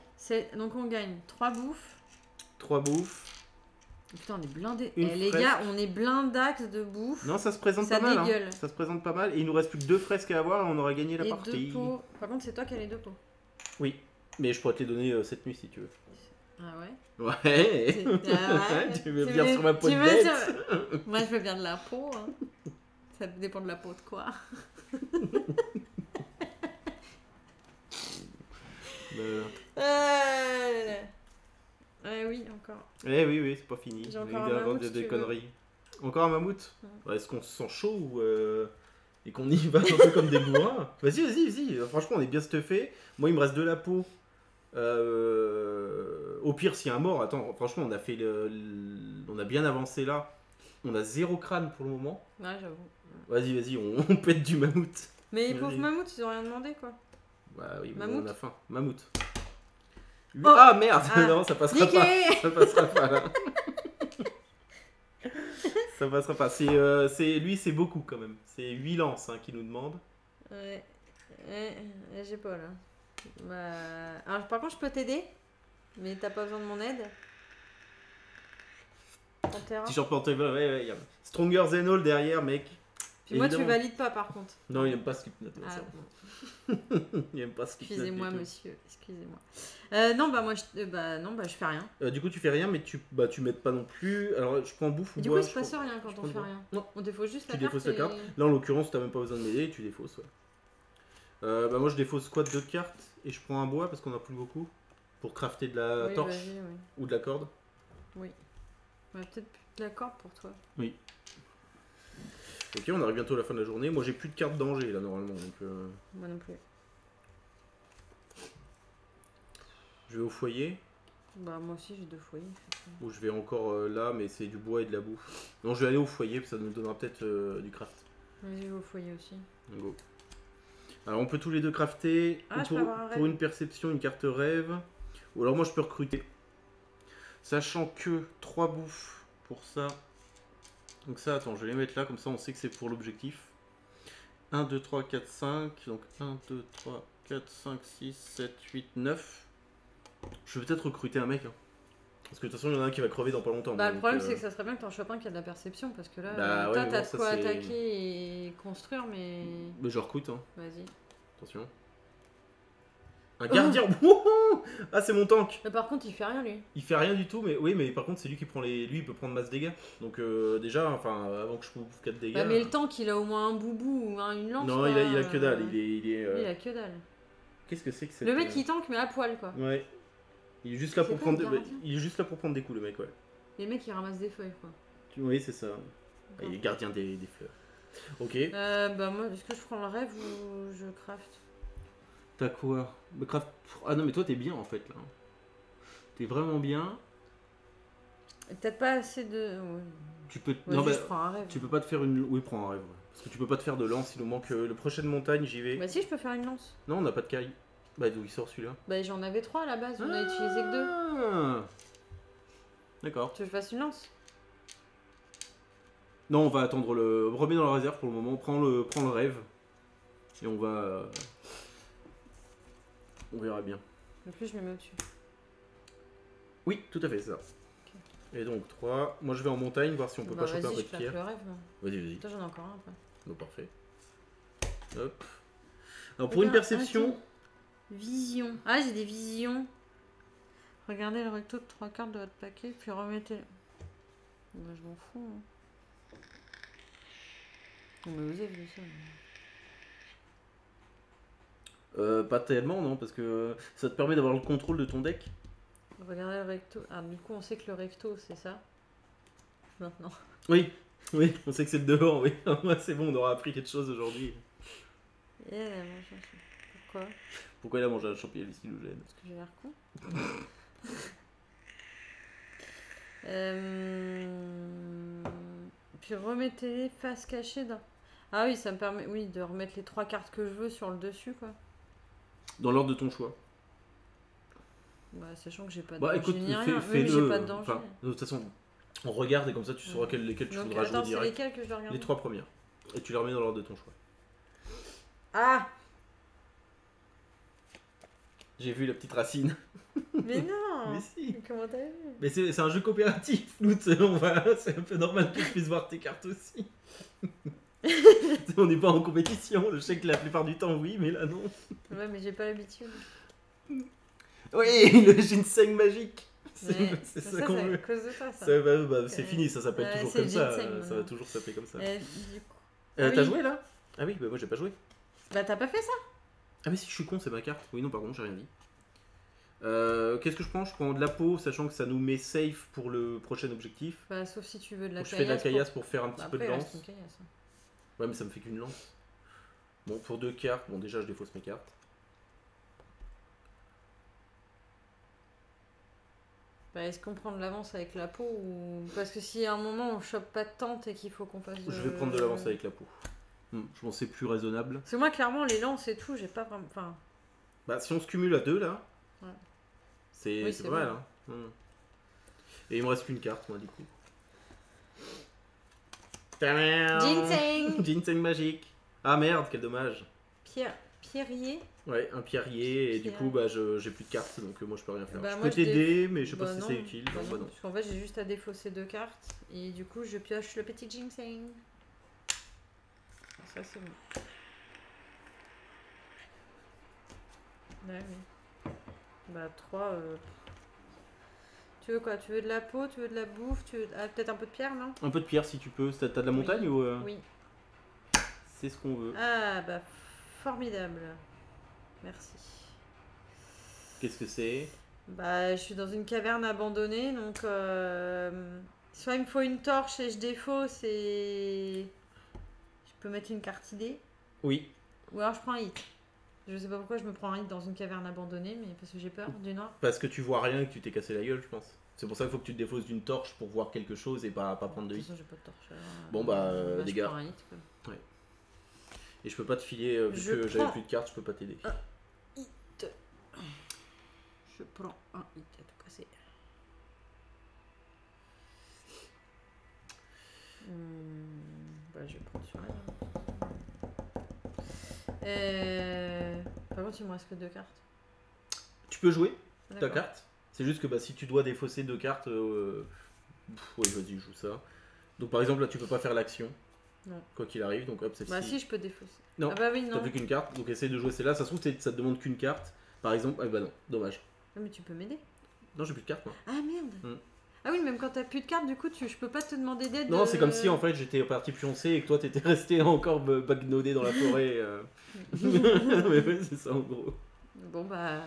Donc, on gagne 3 bouffes. 3 bouffes. Putain, on est blindés. Les gars, on est blindax de bouffe. Non, ça se présente pas mal. Hein. Ça se présente pas mal. Et il nous reste plus que 2 fresques à avoir et on aura gagné la partie. 2 pots. Par contre, c'est toi qui as les 2 pots. Oui. Mais je pourrais te les donner cette nuit si tu veux. Ah ouais? Ouais. Tu veux bien sur ma peau de bête. Moi, je veux bien de la peau. Hein. Ça dépend de la peau de quoi. Oui, encore. Oui, c'est pas fini. J'ai encore un mammouth, des conneries. Encore un mammouth? Est-ce qu'on se sent chaud ou et qu'on y va un peu comme des bourrins? Vas-y. Franchement, on est bien stuffé. Moi, il me reste de la peau. Au pire, s'il y a un mort, attends, franchement, on a fait on a bien avancé là. On a 0 crâne pour le moment. Ouais, j'avoue. Vas-y, on pète du mammouth. Mais les pauvres mammouths, ils ont rien demandé, quoi. Bah oui, on a faim. Mammouth. Ah merde, non, ça passera pas. Ça passera pas là. Ça passera pas. Lui, c'est beaucoup quand même. C'est 8 lances qui nous demande. Ouais. J'ai pas là. Bah... Alors par contre, je peux t'aider, mais t'as pas besoin de mon aide. T-shirt Pantera, ouais. Y a Stronger Than All derrière, mec. Puis moi, tu valides pas par contre. Non, il aime pas Slipknot. Il aime pas Slipknot. Excusez-moi, monsieur. Excusez-moi. Non, bah moi, je fais rien. Du coup, tu fais rien, mais tu m'aides pas non plus. Alors, je prends bouffe ou bois. Du coup, il se passe rien quand on fait rien. Non. On défausse juste la carte. Tu défausses la carte. Là, en l'occurrence, t'as même pas besoin de m'aider, tu défausses. Ouais. Bah moi, je défausse squat 2 cartes et je prends un bois parce qu'on a plus beaucoup pour crafter de la torche ou de la corde. Oui. Bah, peut-être de la corde pour toi. Oui. Ok, on arrive bientôt à la fin de la journée. Moi, j'ai plus de cartes danger là normalement. Donc, Moi non plus. Je vais au foyer. Bah moi aussi j'ai 2 foyers. Ou je vais encore là, mais c'est du bois et de la bouffe. Non, je vais aller au foyer, ça nous donnera peut-être du craft. Vas-y, je vais au foyer aussi. Go. Alors on peut tous les deux crafter pour une perception, une carte rêve. Ou alors moi je peux recruter. Sachant que 3 bouffes pour ça. Donc ça, attends, je vais les mettre là, comme ça on sait que c'est pour l'objectif. 1, 2, 3, 4, 5. Donc 1, 2, 3, 4, 5, 6, 7, 8, 9. Je vais peut-être recruter un mec. Hein. Parce que de toute façon, il y en a un qui va crever dans pas longtemps. Bah, le problème, c'est que ça serait bien que t'en chopes un qui a de la perception. Parce que là, toi, t'as de quoi attaquer et construire, mais. Mais je recrute. Hein. Vas-y. Attention. Un gardien. Oh ah, c'est mon tank. Mais par contre, il fait rien, lui. Il fait rien du tout, mais oui, mais par contre, c'est lui qui prend les. Lui, il peut prendre masse dégâts. Donc, déjà, enfin, avant que je bouffe 4 dégâts. Bah, mais le tank, il a au moins un boubou ou une lance. Non, il a que dalle. Il a que dalle. Qu'est-ce que c'est que cette... Le mec, il tank, mais à poil, quoi. Ouais. Il est juste là pour prendre. Il est juste là pour prendre des coups, le mec, ouais. Les mecs qui ramassent des feuilles, quoi. Oui, c'est ça. Et gardien des fleurs. Ok. Bah moi, est-ce que je prends le rêve ou je craft? T'as quoi? Ah non, mais toi t'es bien en fait là. T'es vraiment bien. Peut-être pas assez de... Ouais. Tu peux... non, je prends un rêve. Tu peux pas te faire une... Oui, prends un rêve. Ouais. Parce que tu peux pas te faire de lance, il nous manque le prochaine montagne, j'y vais. Bah si, je peux faire une lance. Non, on n'a pas de caille. Bah d'où il sort celui-là? Bah j'en avais 3 à la base, on a utilisé que 2. D'accord. Tu veux que je fasse une lance? Non, on va attendre le... Remets dans la réserve pour le moment, prends le rêve. Et on va... On verra bien. En plus, je me mets au-dessus. Oui, tout à fait, ça. Okay. Et donc 3. Moi je vais en montagne voir si on peut pas choper un peu de pierre. Le rêve. Vas-y. Toi j'en ai encore un après. Donc parfait. Hop. Alors pour une perception. Vision. Ah, j'ai des visions. Regardez le recto de 3 cartes de votre paquet, puis remettez. Bah, je m'en fous. Hein. Mais vous avez vu ça. Pas tellement, non, parce que ça te permet d'avoir le contrôle de ton deck. Regardez le recto. Ah, du coup, on sait que le recto, c'est ça. Maintenant. Oui, on sait que c'est le devant, oui. C'est bon, on aura appris quelque chose aujourd'hui. Pourquoi? Pourquoi il a mangé un champignon hallucinogène? Parce que j'ai l'air con. Puis remettez face cachée dans... Ah oui, ça me permet de remettre les 3 cartes que je veux sur le dessus, quoi. Dans l'ordre de ton choix. Bah, sachant que j'ai pas de danger écoute, ni rien. Fais-le. Pas de danger. Enfin, de toute façon, on regarde et comme ça tu sauras lesquels tu voudras jouer direct. C'est lesquels que je dois regarder? Les 3 premières. Et tu les remets dans l'ordre de ton choix. Ah! J'ai vu la petite racine. Mais non! Mais si! Comment t'as vu? Mais c'est un jeu coopératif, Loot. C'est un peu normal que je puisse voir tes cartes aussi. On n'est pas en compétition. Je sais que la plupart du temps, oui, mais là, non. Ouais, mais j'ai pas l'habitude. Oui, le ginseng magique. C'est ça qu'on veut. C'est à cause de toi, ça. C'est fini, ça s'appelle toujours comme ça. Ça va toujours s'appeler comme ça. T'as joué là? Ah oui, moi j'ai pas joué. Bah t'as pas fait ça? Ah mais si, je suis con, c'est ma carte. Oui, non, pardon, j'ai rien dit. Qu'est-ce que je prends? Je prends de la peau, sachant que ça nous met safe pour le prochain objectif. Bah sauf si tu veux de la caillasse. Je fais de la caillasse pour faire un petit peu de lance. Hein. Ouais, mais ça me fait qu'une lance. Bon, pour 2 cartes, bon déjà je défausse mes cartes. Bah, est-ce qu'on prend de l'avance avec la peau ou... Parce que si à un moment on chope pas de tente et qu'il faut qu'on fasse... Je vais prendre de l'avance avec la peau. Je pense que c'est plus raisonnable. Parce que moi clairement les lances et tout, j'ai pas vraiment... Enfin... Bah si on se cumule à 2 là, ouais. C'est pas mal. Hein. Et il me reste qu'une carte moi du coup. Ginseng. Ginseng magique. Ah merde, quel dommage. Pierrier. Ouais, un pierrier, et du coup, bah, j'ai plus de cartes, donc moi je peux rien faire. Bah, je peux t'aider, mais je sais pas si non, c'est utile. Bah non. Parce qu'en fait, j'ai juste à défausser 2 cartes, et du coup, je pioche le petit ginseng. Ça, c'est bon. Ouais, oui. Bah, 3. Tu veux quoi? Tu veux de la peau? Tu veux de la bouffe? Tu veux... peut-être un peu de pierre, non? Un peu de pierre si tu peux. T'as de la montagne ou Oui. C'est ce qu'on veut. Ah, bah, formidable. Merci. Qu'est-ce que c'est? Bah, je suis dans une caverne abandonnée, donc soit il me faut une torche et je défausse et je peux mettre une carte idée. Oui. Ou alors je prends un hit. Je sais pas pourquoi je me prends un hit dans une caverne abandonnée, mais parce que j'ai peur du noir. Parce que tu vois rien et que tu t'es cassé la gueule, je pense. C'est pour ça qu'il faut que tu te défausses d'une torche pour voir quelque chose et pas prendre de hit. De toute façon, j'ai pas de torche. Bon bah, dégâts. Je prends un hit, quoi. Ouais. Et je peux pas te filer, vu que j'avais plus de cartes, je peux pas t'aider. Hit. Je prends un hit à tout casser. Bah, je vais prendre celui-là. Par contre, il me reste que 2 cartes. Tu peux jouer ta carte. C'est juste que bah, si tu dois défausser 2 cartes, ouais, vas-y, joue ça. Donc par exemple, là, tu peux pas faire l'action. Non. Quoi qu'il arrive, donc hop, celle-ci. Bah si, je peux défausser. Non, ah bah oui, non. T'as plus qu'une carte, donc essaye de jouer celle-là. Ça se trouve, ça te demande qu'une carte. Par exemple, ah bah non, dommage. Ah, mais tu peux m'aider. Non, j'ai plus de cartes, moi. Ah merde. Ah oui, même quand t'as plus de cartes, du coup, je peux pas te demander d'aide. Non, c'est comme si en fait j'étais parti pioncer et que toi t'étais resté encore bagnodé dans la forêt. Ouais, c'est ça en gros. Bon bah.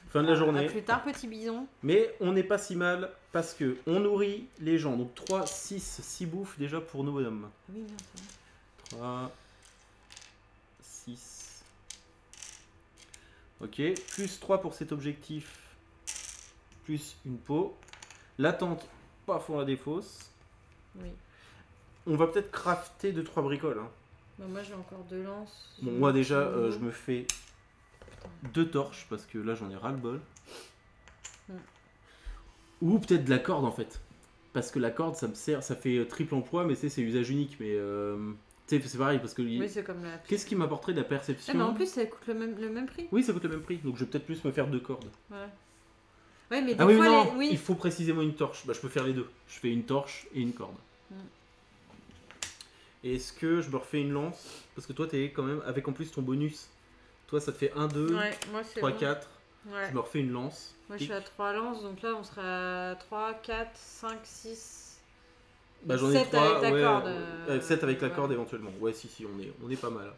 Fin de la journée. À plus tard, petit bison. Mais on n'est pas si mal parce que on nourrit les gens. Donc 3, 6 bouffes déjà pour nos bonhommes. Oui, bien sûr. 3, 6. Ok, plus 3 pour cet objectif. Plus une peau. La tente, paf, on la défausse. Oui. On va peut-être crafter 2-3 bricoles. Hein. Bah, moi j'ai encore 2 lances. Bon, moi déjà, je me fais 2 torches parce que là j'en ai ras le bol. Ou peut-être de la corde en fait. Parce que la corde ça me sert, ça fait triple emploi, mais c'est usage unique. Mais c'est pareil parce que. Oui, c'est comme la. Qu'est-ce qui m'apporterait de la perception? Mais en plus ça coûte le même prix. Oui, ça coûte le même prix. Donc je vais peut-être plus me faire 2 cordes. Ouais. Ouais, mais des oui, fois, non, oui. Il faut précisément une torche. Bah, je peux faire les deux. Je fais une torche et une corde. Est-ce que je me refais une lance? Parce que toi, t'es quand même, avec en plus ton bonus, toi, ça te fait 1, 2, ouais, moi, 3, bon. 4. Ouais. Je me refais une lance. Moi, je suis à 3 lances, donc là, on sera à 3, 4, 5, 6. Bah, j'en ai 3. Avec la corde. 7 avec la corde éventuellement. Ouais, si, on est pas mal.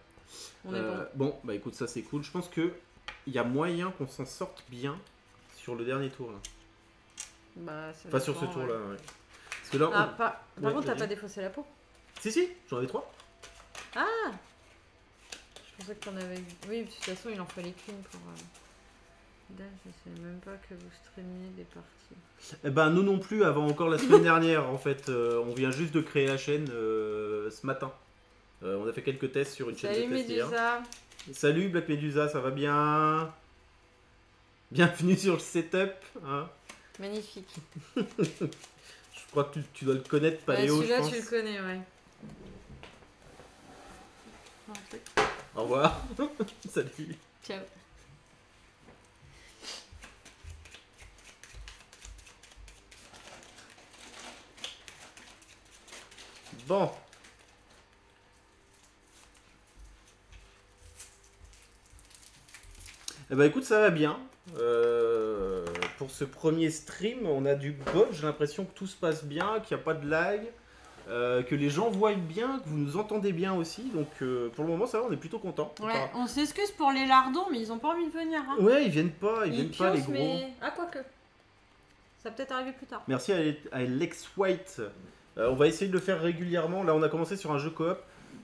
On est bon, bah écoute, ça c'est cool. Je pense que il y a moyen qu'on s'en sorte bien sur le dernier tour là. Bah, enfin, sur ce tour là, ouais. Parce que là, par contre, t'as pas défaussé la peau? Si, j'en avais 3. Ah! Je pensais que t'en avais. Oui, de toute façon, il en fallait qu'une pour. Là, je sais même pas que vous streamiez des parties. Eh ben, nous non plus, avant encore la semaine dernière, en fait. On vient juste de créer la chaîne ce matin. On a fait quelques tests sur une chaîne de test hier. Salut Black Medusa, ça va bien? Bienvenue sur le setup. Hein. Magnifique. Je crois que tu dois le connaître, Paléo. Celui-là, tu le connais, ouais. Au revoir. Salut. Ciao. Bon. Eh ben écoute, ça va bien. Pour ce premier stream, on a du bol. J'ai l'impression que tout se passe bien, qu'il n'y a pas de lag, que les gens voient bien, que vous nous entendez bien aussi. Donc pour le moment, ça va, on est plutôt content. Ouais, on s'excuse pour les lardons, mais ils ont pas envie de venir. Hein. Ouais, ils viennent pas les gros. Mais... Ah, quoique. Ça va peut-être arriver plus tard. Merci à Lex White. On va essayer de le faire régulièrement. Là, on a commencé sur un jeu coop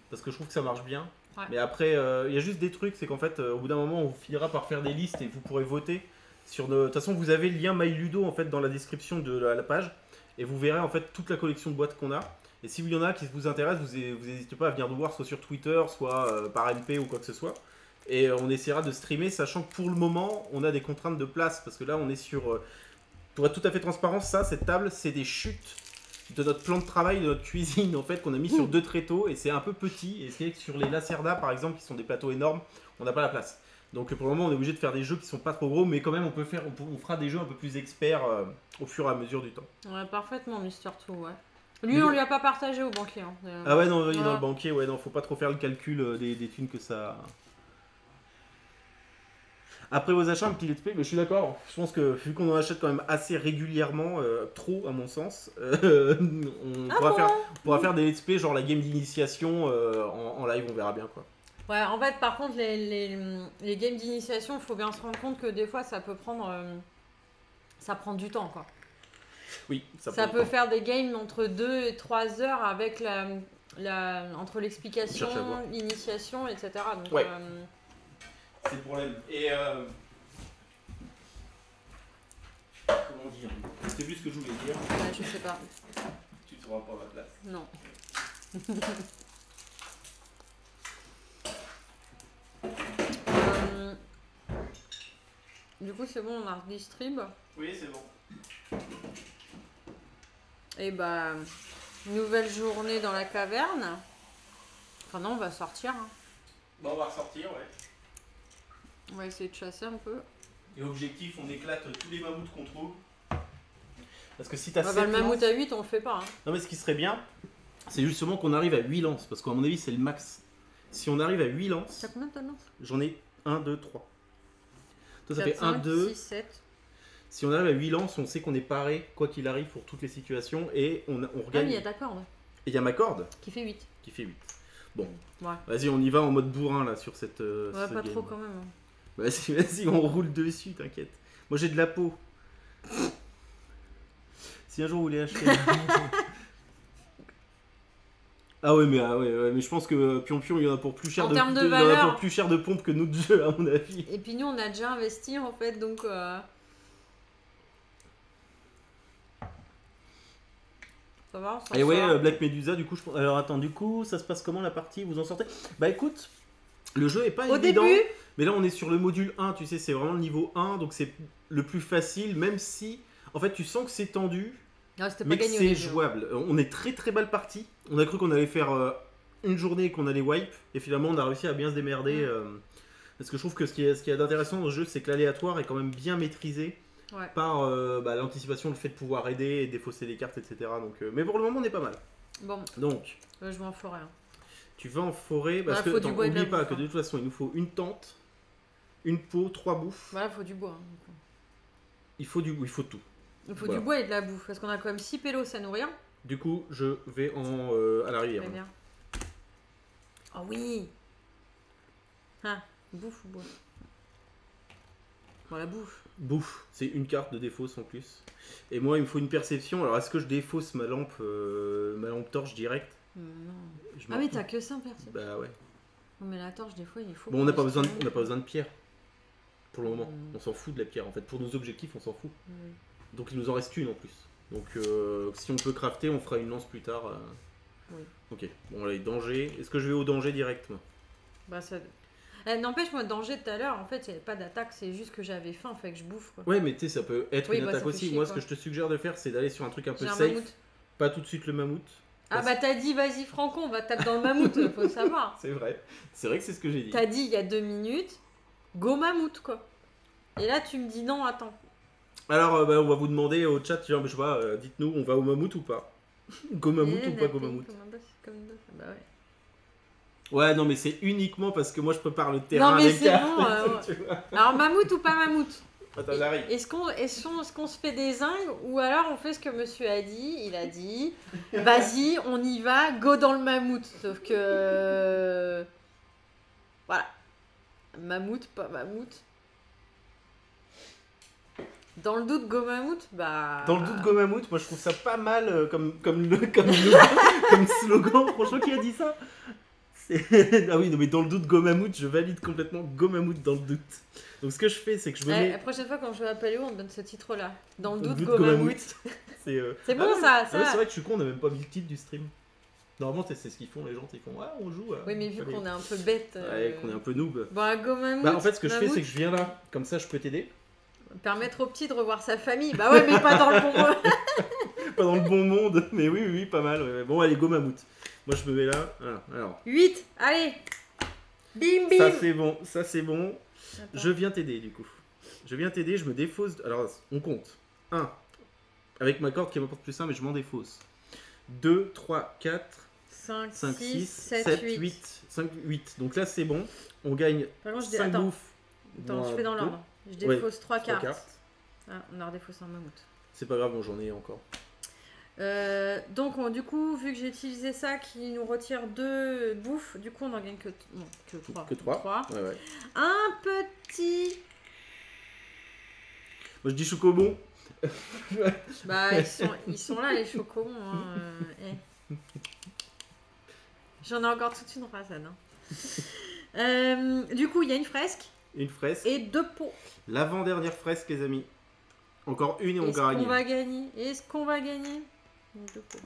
parce que je trouve que ça marche bien. Ouais. Mais après, il y a juste des trucs, c'est qu'en fait, au bout d'un moment, on finira par faire des listes et vous pourrez voter sur nos... De toute façon, vous avez le lien MyLudo en fait dans la description de la page et vous verrez en fait toute la collection de boîtes qu'on a. Et si il y en a qui vous intéressent, vous n'hésitez pas à venir nous voir soit sur Twitter, soit par MP ou quoi que ce soit. Et on essaiera de streamer, sachant que pour le moment, on a des contraintes de place parce que là, on est sur... pour être tout à fait transparent, cette table, c'est des chutes de notre plan de travail, de notre cuisine en fait qu'on a mis sur 2 tréteaux et c'est un peu petit et c'est que sur les Lacerda par exemple qui sont des plateaux énormes, on n'a pas la place. Donc pour le moment on est obligé de faire des jeux qui sont pas trop gros mais quand même on fera des jeux un peu plus experts au fur et à mesure du temps. Ouais, parfaitement Mister Two, ouais. Lui on lui a pas partagé au banquier. Hein. Ah ouais non, dans le banquier, ouais non, faut pas trop faire le calcul des thunes que ça... Après vos achats, un petit let's play, mais je suis d'accord. Je pense que vu qu'on en achète quand même assez régulièrement, trop à mon sens, on pourra faire des let's play genre la game d'initiation en live, on verra bien quoi. Ouais, en fait, par contre, les games d'initiation, il faut bien se rendre compte que des fois, ça peut prendre, ça prend du temps quoi. Oui, ça peut faire des games entre 2 et 3 heures avec entre l'explication, l'initiation, etc. Donc, ouais. C'est le problème. Et comment dire? C'est plus ce que je voulais dire. Ouais, je sais pas. Tu ne seras pas à ma place. Non. Du coup, c'est bon, on a redistrib. Oui, c'est bon. Et bah, nouvelle journée dans la caverne. Enfin non, on va sortir. Hein. Bon, on va ressortir, ouais. On va essayer de chasser un peu. Et objectif, on éclate tous les mammouths qu'on trouve. Parce que si t'as le mammouth à 8, on le fait pas. Hein. Non, mais ce qui serait bien, c'est justement qu'on arrive à 8 lances. Parce qu'à mon avis, c'est le max. Si on arrive à 8 lances. T'as combien de lances? J'en ai 1, 2, 3. Toi, ça 4, fait 5, 1, 2. 6, 7. Si on arrive à 8 lances, on sait qu'on est paré, quoi qu'il arrive, pour toutes les situations. Et on regagne. Ah, mais il y a ta corde. Et il y a ma corde. Qui fait 8. Qui fait 8. Bon. Ouais. Vas-y, on y va en mode bourrin là sur cette. Ouais, pas trop quand même. Hein. Vas-y, on roule dessus, t'inquiète. Moi j'ai de la peau. Si un jour vous voulez acheter. Ah ouais, mais je pense que Pion il y en a pour plus cher en termes de valeur. Il y en a pour plus cher de pompe que notre jeu, à mon avis. Et puis nous, on a déjà investi en fait, donc. Ça va, et ouais, Black Medusa, du coup, alors attends, du coup, ça se passe comment la partie? Vous en sortez? Bah écoute, le jeu est pas évident. Début, mais là, on est sur le module 1, tu sais, c'est vraiment le niveau 1, donc c'est le plus facile, même si, en fait, tu sens que c'est tendu. Non, mais que c'est jouable. On est très très mal parti. On a cru qu'on allait faire une journée et qu'on allait wipe. Et finalement, on a réussi à bien se démerder. Parce que je trouve que ce qui est d'intéressant dans le jeu, c'est que l'aléatoire est quand même bien maîtrisé par l'anticipation, le fait de pouvoir aider et défausser des cartes, etc. Donc, mais pour le moment, on est pas mal. Bon. Donc, je vais en forêt. Hein. Tu vas en forêt. Parce que n'oublie pas que de toute façon, il nous faut une tente, une peau, 3 bouffes. Voilà, il faut du bois. Hein, il faut tout. Il faut du bois et de la bouffe, parce qu'on a quand même 6 pélos à nourrir. Du coup, je vais à la rivière. Très bien. Oh oui. Ah, bouffe ou bois? Bon, la bouffe. Bouffe, c'est une carte de défausse en plus. Et moi, il me faut une perception. Alors, est-ce que je défausse ma lampe torche direct? Non. Ah oui, t'as que ça en perception. Bah ouais. Non, mais la torche, des fois, il faut... Bon, on n'a pas besoin de pierre. Pour le moment. On s'en fout de la pierre, en fait. Pour nos objectifs, on s'en fout. Donc il nous en reste une en plus. Donc si on peut crafter, on fera une lance plus tard. Oui. Ok, bon allez, danger. Est-ce que je vais au danger direct moi? Bah ça... N'empêche, moi, danger tout à l'heure, en fait, il n'y avait pas d'attaque, c'est juste que j'avais faim, fait que je bouffe. Quoi. Ouais, mais tu sais, ça peut être une attaque aussi. Moi, ce que je te suggère de faire, c'est d'aller sur un truc un peu safe. Mammouth. Pas tout de suite le mammouth. Ah bah t'as dit, vas-y Franco, on va taper dans le mammouth, faut savoir. C'est vrai que c'est ce que j'ai dit. T'as dit il y a 2 minutes, go mammouth quoi. Et là, tu me dis non, attends. Alors, on va vous demander au chat, je sais pas, dites-nous, on va au mammouth ou pas? Go mammouth ou pas go mammouth? Bah ouais. Ouais, non, mais c'est uniquement parce que moi je prépare le terrain. Non, mais c'est bon. Alors, mammouth ou pas mammouth? Attends, j'arrive. Est-ce qu'on se fait des zingues ou alors on fait ce que monsieur a dit? Il a dit, vas-y, on y va, go dans le mammouth. Sauf que. Voilà. Mammouth, pas mammouth. Dans le doute, go mammouth, bah... Dans le doute, go mammouth, moi je trouve ça pas mal comme slogan. Franchement, qui a dit ça? Ah oui, non, mais dans le doute, go mammouth, je valide complètement go mammouth dans le doute. Donc ce que je fais, c'est que je me mets... La prochaine fois quand je vais à Paléo, on me donne ce titre-là. Dans le doute, go mammouth. C'est bon ça. C'est vrai que je suis con, on n'a même pas vu le titre du stream. Normalement, c'est ce qu'ils font, les gens, ils font « Ouais, on joue. » Oui, mais vu qu'on est un peu bête... Ouais, qu'on est un peu noob. Bon, go mammouth. Bah en fait, ce que je fais, c'est que je viens là. Comme ça, je peux t'aider. Permettre au petit de revoir sa famille. Bah ouais, mais pas dans le bon monde. Pas dans le bon monde. Mais oui, pas mal. Ouais. Bon, allez, go mammouth. Moi, je me mets là. Voilà, alors. 8, allez. Bim, bim. Ça, c'est bon. Attends. Je viens t'aider, du coup. Je me défausse. Alors, on compte. 1. Avec ma corde qui m'apporte plus 1, mais je m'en défausse. 2, 3, 4, 5, 6, 7, 8. 5, 8. Donc là, c'est bon. On gagne 5 bouffes. Attends, je fais dans l'ordre. Je défausse 3 cartes. Ah, on a redéfaussé un mammouth. C'est pas grave, bon, j'en ai encore. Donc, du coup, vu que j'ai utilisé ça qui nous retire 2 bouffes, du coup, on en gagne que 3. Que 3. Ouais. Un petit. Moi, je dis chocobon. Bah, ils sont là, les chocobons. Hein, J'en ai encore toute une rasade. Hein. Du coup, il y a une fresque. Une fresque. Et 2 pots. L'avant-dernière fresque, les amis. Encore une et on gagne. Est-ce qu'on va gagner 2 pots.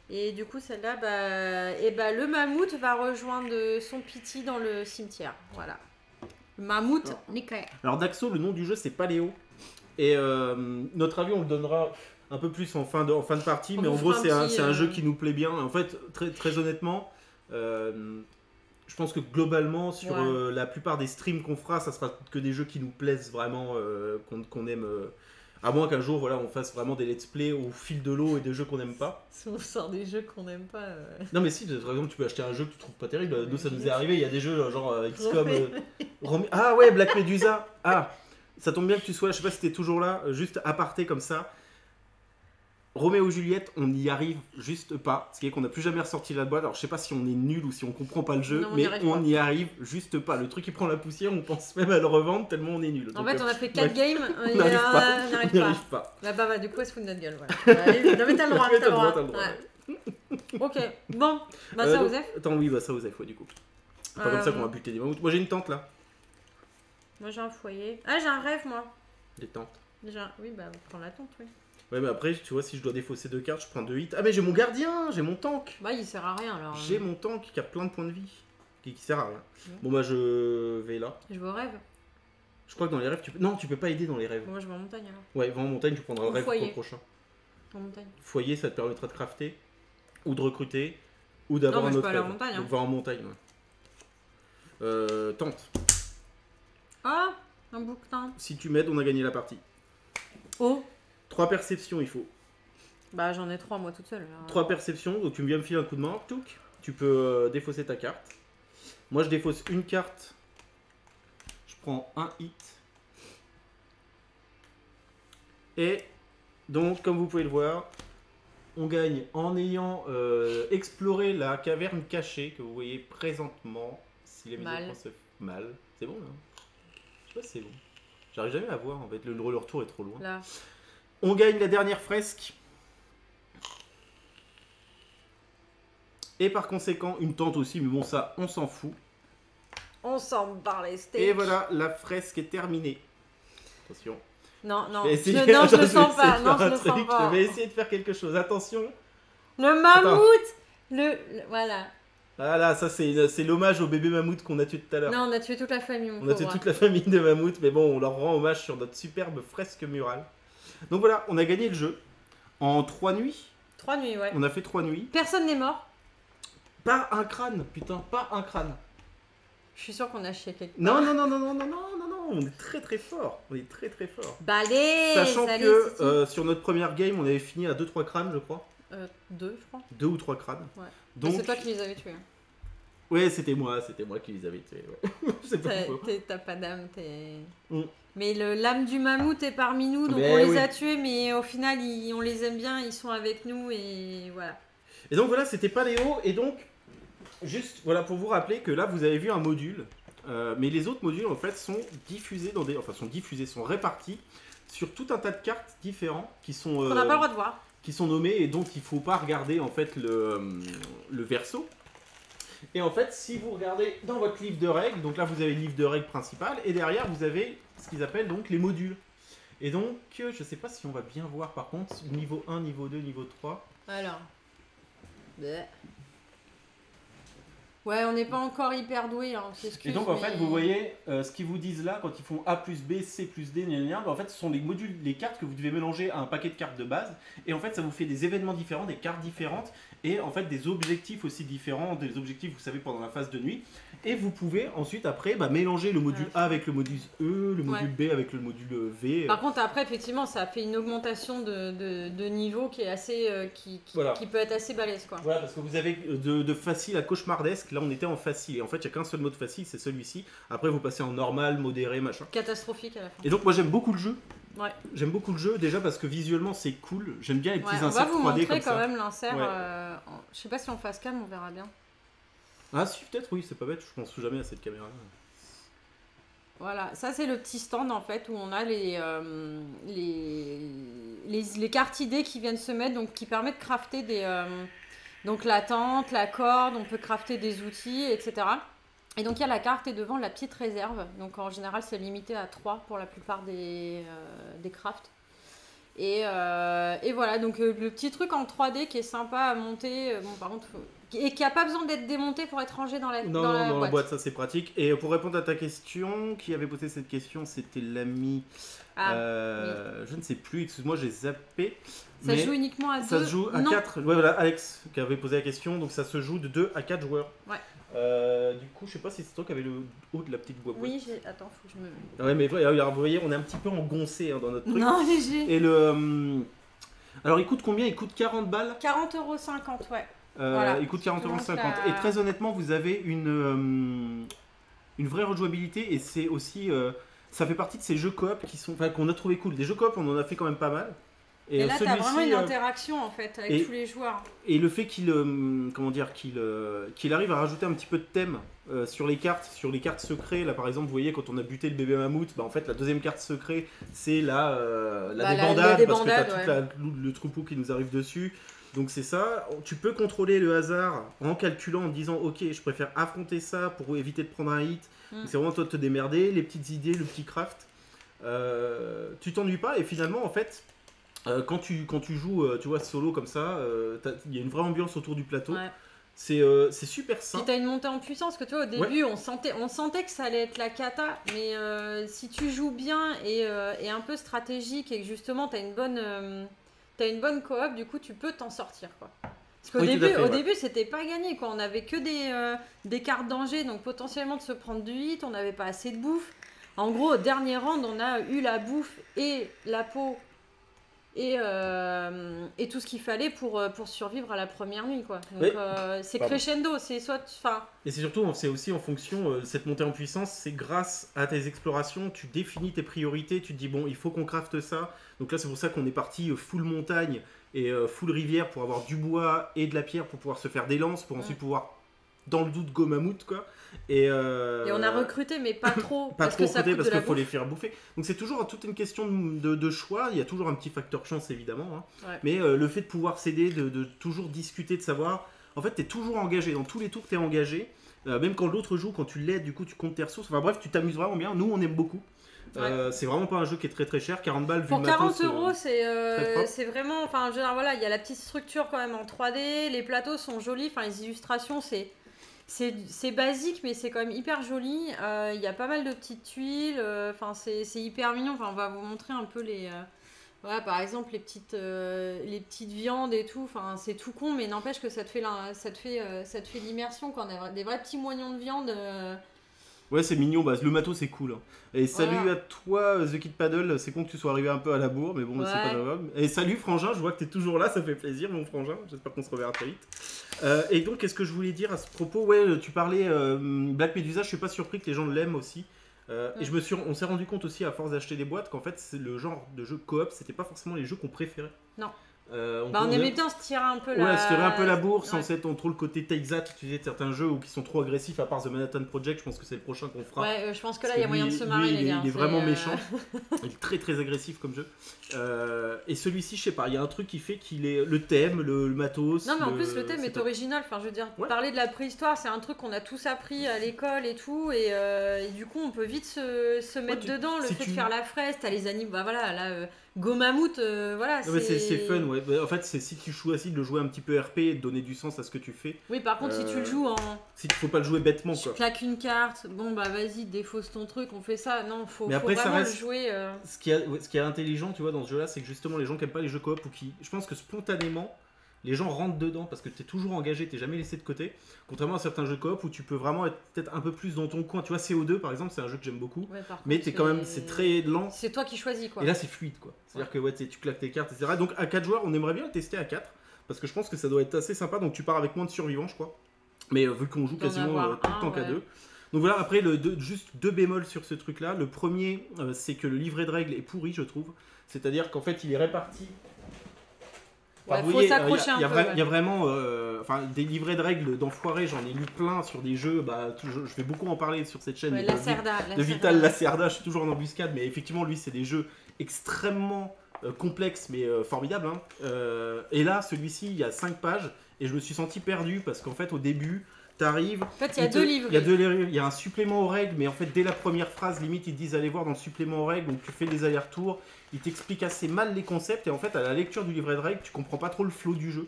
Et du coup, celle-là, le mammouth va rejoindre son piti dans le cimetière. Voilà. Le mammouth, nickel. Alors, Daxo, le nom du jeu, c'est Paléo. Et notre avis, on le donnera un peu plus en fin de partie. Mais en gros, c'est un jeu qui nous plaît bien. En fait, très honnêtement... je pense que globalement, sur la plupart des streams qu'on fera, ça sera que des jeux qui nous plaisent vraiment, qu'on aime. À moins qu'un jour, on fasse vraiment des let's play au fil de l'eau et des jeux qu'on n'aime pas. Si on sort des jeux qu'on n'aime pas. Non, mais si, par exemple, tu peux acheter un jeu que tu trouves pas terrible. Nous, ça nous est arrivé. Il y a des jeux genre XCOM. Ah ouais, Black Medusa. Ah, ça tombe bien que tu sois là. Je sais pas si t'es toujours là. Juste aparté comme ça. Roméo et Juliette, on n'y arrive juste pas. Ce qui est qu'on n'a plus jamais ressorti la boîte. Alors, je sais pas si on est nul ou si on comprend pas le jeu, mais on n'y arrive juste pas. Le truc qui prend la poussière, on pense même à le revendre tellement on est nul. En fait, on a fait 4 games, on n'y arrive pas. Bah, du coup, elle se fout de notre gueule. Voilà. Non, mais t'as le droit. Ouais. Ok, bon, bah ça Osef. Attends, oui, bah ça Osef, ouais, du coup. C'est pas comme ça qu'on va buter des mammouths. Moi, j'ai une tente là. Moi, j'ai un foyer. Ah, j'ai un rêve, moi. Des tentes. Oui, bah, prends la tente, oui. Ouais, mais après, tu vois, si je dois défausser 2 cartes, je prends 2 hits. Ah, mais j'ai mon gardien, j'ai mon tank. Bah, il sert à rien alors. J'ai mon tank qui a plein de points de vie. Qui sert à rien. Bon, bah, je vais là. Je vais au rêve. Je crois que dans les rêves, tu peux. Non, tu peux pas aider dans les rêves. Moi, je vais en montagne alors. Ouais, va en montagne, tu prendras le rêve pour le prochain. En montagne. Foyer, ça te permettra de crafter, ou de recruter, ou d'avoir un autre rêve. En montagne. Donc, va en montagne, ouais. Tente. Ah, un bouquetin. Si tu m'aides, on a gagné la partie. Oh. 3 perceptions, il faut. Bah, j'en ai 3 moi toute seule. 3 perceptions, donc tu viens me filer un coup de main. Touc. Tu peux défausser ta carte. Moi, je défausse une carte. Je prends un hit. Et donc, comme vous pouvez le voir, on gagne en ayant exploré la caverne cachée que vous voyez présentement. Si les mal. Mal. C'est bon, là. Je sais pas si c'est bon. J'arrive jamais à voir, en fait. Le retour est trop loin. Là. On gagne la dernière fresque. Et par conséquent, une tente aussi, mais bon, ça, on s'en fout. On s'en barre les steaks. Et voilà, la fresque est terminée. Attention. Non, je le sens pas. Je vais essayer de faire quelque chose. Attention. Le mammouth. Voilà. Voilà, ça c'est l'hommage au bébé mammouth qu'on a tué tout à l'heure. Non, on a tué toute la famille. On a tué toute la famille de mammouths, mais bon, on leur rend hommage sur notre superbe fresque murale. Donc voilà, on a gagné le jeu en 3 nuits. 3 nuits, ouais. On a fait 3 nuits. Personne n'est mort. Pas un crâne, putain, pas un crâne. Je suis sûr qu'on a chié quelque part. Non, on est très très fort. On est très très fort. Bah allez. Sachant que sur notre première game, on avait fini à 2-3 crânes, je crois. 2, je crois. 2 ou 3 crânes. Ouais. Donc c'est toi qui les avais tués. Ouais, c'était moi qui les avais tués. Ouais. C'est pas faux. T'as pas d'âme, Mais l'âme du mammouth est parmi nous, donc on les a tués, mais au final, on les aime bien, ils sont avec nous, et voilà. Et donc voilà, c'était Paléo, et donc, juste voilà pour vous rappeler que là, vous avez vu un module, mais les autres modules, en fait, sont diffusés sont répartis sur tout un tas de cartes différents qui sont... qu'on n'a pas le droit de voir. Qui sont nommées, et donc il ne faut pas regarder, en fait, le verso. Et en fait, si vous regardez dans votre livre de règles, donc là vous avez le livre de règles principal, et derrière vous avez ce qu'ils appellent donc les modules. Et donc, je sais pas si on va bien voir par contre, niveau 1, niveau 2, niveau 3. Alors. Ouais, on n'est pas encore hyper doué. Hein, et donc en fait, vous voyez ce qu'ils vous disent là, quand ils font A plus B, C plus D, en fait ce sont les modules, les cartes que vous devez mélanger à un paquet de cartes de base. Et en fait ça vous fait des événements différents, des cartes différentes, et en fait des objectifs aussi différents, des objectifs vous savez pendant la phase de nuit. Et vous pouvez ensuite après mélanger le module A avec le module E, le module B avec le module V. Par contre après effectivement ça fait une augmentation de niveau qui est assez qui peut être assez balèze quoi. Voilà, parce que vous avez de facile à cauchemardesque, là on était en facile et en fait il n'y a qu'un seul mode facile, c'est celui-ci. Après vous passez en normal, modéré, machin. Catastrophique à la fin. Et donc moi j'aime beaucoup le jeu. Ouais. J'aime beaucoup le jeu déjà parce que visuellement c'est cool, j'aime bien les petits inserts 3D comme ça. On va vous montrer quand même l'insert, je sais pas si on face cam on verra bien. Ah si peut-être oui, c'est pas bête, je pense jamais à cette caméra là. Voilà, ça c'est le petit stand en fait où on a les cartes idées qui viennent se mettre, donc qui permettent de crafter donc la tente, la corde, on peut crafter des outils, etc. Et donc il y a la carte et devant la petite réserve, donc en général c'est limité à 3 pour la plupart des crafts. Et voilà, donc le petit truc en 3D qui est sympa à monter, bon par contre... Et qui n'a pas besoin d'être démonté pour être rangé dans la boîte. Non, dans la boîte, ça c'est pratique. Et pour répondre à ta question, qui avait posé cette question, c'était l'ami... oui. Je ne sais plus, excuse-moi, j'ai zappé. Ça se joue uniquement à 2. Ça se joue à 4. Ouais, voilà, Alex qui avait posé la question, donc ça se joue de 2 à 4 joueurs. Ouais. Du coup, je sais pas si c'est toi qui avait le haut de la petite boîte. Oui, attends, faut que je me... Ouais, mais vous voyez, on est un petit peu engoncé dans notre truc. Non, léger. Et alors, il coûte combien? Il coûte 40 balles 40,50 €, ouais. Voilà, il coûte 40,50 €. Et très honnêtement, vous avez une vraie rejouabilité et c'est aussi... ça fait partie de ces jeux coop qu'on a trouvé cool. Des jeux coop, on en a fait quand même pas mal. Et là, tu as vraiment une interaction en fait avec tous les joueurs. Et le fait qu'il arrive à rajouter un petit peu de thème sur les cartes secrets. Là, par exemple, vous voyez, quand on a buté le bébé mammouth, en fait, la deuxième carte secret, c'est la débandade, parce que tu as tout le troupeau qui nous arrive dessus. Donc c'est ça. Tu peux contrôler le hasard en calculant, en disant ok, je préfère affronter ça pour éviter de prendre un hit. C'est vraiment toi de te démerder, les petites idées, le petit craft. Tu t'ennuies pas et finalement en fait quand tu joues tu vois solo comme ça, il y a une vraie ambiance autour du plateau. C'est super simple. Puis t'as une montée en puissance que tu vois au début on sentait que ça allait être la cata, mais si tu joues bien et un peu stratégique et que justement t'as une bonne coop, du coup tu peux t'en sortir quoi. Parce qu'au début c'était pas gagné quoi. On avait que des cartes danger, donc potentiellement de se prendre du hit, on n'avait pas assez de bouffe. En gros, au dernier round, on a eu la bouffe et la peau et tout ce qu'il fallait pour survivre à la première nuit, quoi. Donc, c'est crescendo, c'est soit... Et c'est surtout, c'est aussi en fonction, cette montée en puissance, c'est grâce à tes explorations, tu définis tes priorités, tu te dis, bon, il faut qu'on crafte ça. Donc là, c'est pour ça qu'on est parti full montagne et full rivière pour avoir du bois et de la pierre pour pouvoir se faire des lances, pour ensuite pouvoir, dans le doute, go mammouth, quoi. Et on a recruté, mais pas trop. Parce qu'il faut les faire bouffer. Donc c'est toujours toute une question de choix. Il y a toujours un petit facteur chance, évidemment. Hein. Mais le fait de pouvoir s'aider, de toujours discuter, de savoir... En fait, tu es toujours engagé. Dans tous les tours, tu es engagé. Même quand l'autre joue, quand tu l'aides, du coup, tu comptes tes ressources. Enfin bref, tu t'amuses vraiment bien. Nous, on aime beaucoup. C'est vraiment pas un jeu qui est très très cher. 40 balles, vu pour le 40 €, c'est vraiment... Enfin, je veux dire, voilà, il y a la petite structure quand même en 3D. Les plateaux sont jolis. Enfin, les illustrations, c'est basique, mais c'est quand même hyper joli. Il y a pas mal de petites tuiles. Enfin, c'est hyper mignon. Enfin, on va vous montrer un peu les... voilà, par exemple, les petites viandes et tout. Enfin, c'est tout con, mais n'empêche que ça te fait l'immersion quand on a des vrais petits moignons de viande. Ouais, c'est mignon. Le matos, c'est cool. Hein. Et salut à toi, The Kid Paddle. C'est con que tu sois arrivé un peu à la bourre, mais bon, c'est pas grave. Et salut, Frangin. Je vois que t'es toujours là. Ça fait plaisir, mon Frangin. J'espère qu'on se reverra très vite. Et donc, qu'est-ce que je voulais dire à ce propos? Ouais, tu parlais Black Medusa. Je suis pas surpris que les gens l'aiment aussi. Et on s'est rendu compte aussi, à force d'acheter des boîtes, qu'en fait, c'est le genre de jeu coop, c'était pas forcément les jeux qu'on préférait. Non. On aimait bien se tirer un peu la bourre sans être trop le côté Take-That, tu sais, de certains jeux qui sont trop agressifs, à part The Manhattan Project, je pense que c'est le prochain qu'on fera. Ouais, je pense que là, il y a moyen de se marrer, les gars. Il est vraiment méchant. Il est très très agressif comme jeu. Et celui-ci, je sais pas, il y a un truc qui fait qu'il est le thème, le matos. Non, mais en plus, le thème est original. Enfin, je veux dire, parler de la préhistoire, c'est un truc qu'on a tous appris à l'école et tout. Et du coup, on peut vite se mettre dedans. Le fait de faire la fraise, t'as les animaux. Bah voilà, là. Go Mammouth, voilà. C'est fun, ouais. En fait, c'est si tu choisis de le jouer un petit peu RP et de donner du sens à ce que tu fais. Oui, par contre, si tu le joues en. Si tu faut pas le jouer bêtement, quoi. Tu claques une carte, bon bah vas-y, défausse ton truc, on fait ça. Non, faut vraiment le jouer. Ce qui est intelligent, tu vois, dans ce jeu-là, c'est que justement, les gens qui aiment pas les jeux coop ou qui. Je pense que spontanément, les gens rentrent dedans parce que t'es toujours engagé, t'es jamais laissé de côté. Contrairement à certains jeux coop où tu peux vraiment être peut-être un peu plus dans ton coin. Tu vois, CO2 par exemple, c'est un jeu que j'aime beaucoup. Ouais, mais t'es quand même, c'est très lent. C'est toi qui choisis quoi. Et là, c'est fluide quoi. C'est-à-dire que tu claques tes cartes, etc. Donc à 4 joueurs, on aimerait bien le tester à 4 parce que je pense que ça doit être assez sympa. Donc tu pars avec moins de survivants, je crois. Mais vu qu'on joue quasiment tout le temps qu'à 2. Donc voilà, après, juste 2 bémols sur ce truc-là. Le premier, c'est que le livret de règles est pourri, je trouve. C'est-à-dire qu'en fait, il est réparti. Enfin, faut s'accrocher un peu. Il y a vraiment des livrets de règles d'enfoirés, j'en ai lu plein sur des jeux. Je vais beaucoup en parler sur cette chaîne. De Vital Lacerda, je suis toujours en embuscade, mais effectivement, lui, c'est des jeux extrêmement complexes, mais formidables. Hein. Et là, celui-ci, il y a 5 pages, et je me suis senti perdu parce qu'en fait, au début. T'arrives, en fait, il y a 2 livres. Il y a un supplément aux règles, mais en fait, dès la première phrase, limite, ils te disent allez voir dans le supplément aux règles, donc tu fais des allers-retours. Ils t'expliquent assez mal les concepts, et en fait, à la lecture du livret de règles, tu comprends pas trop le flow du jeu.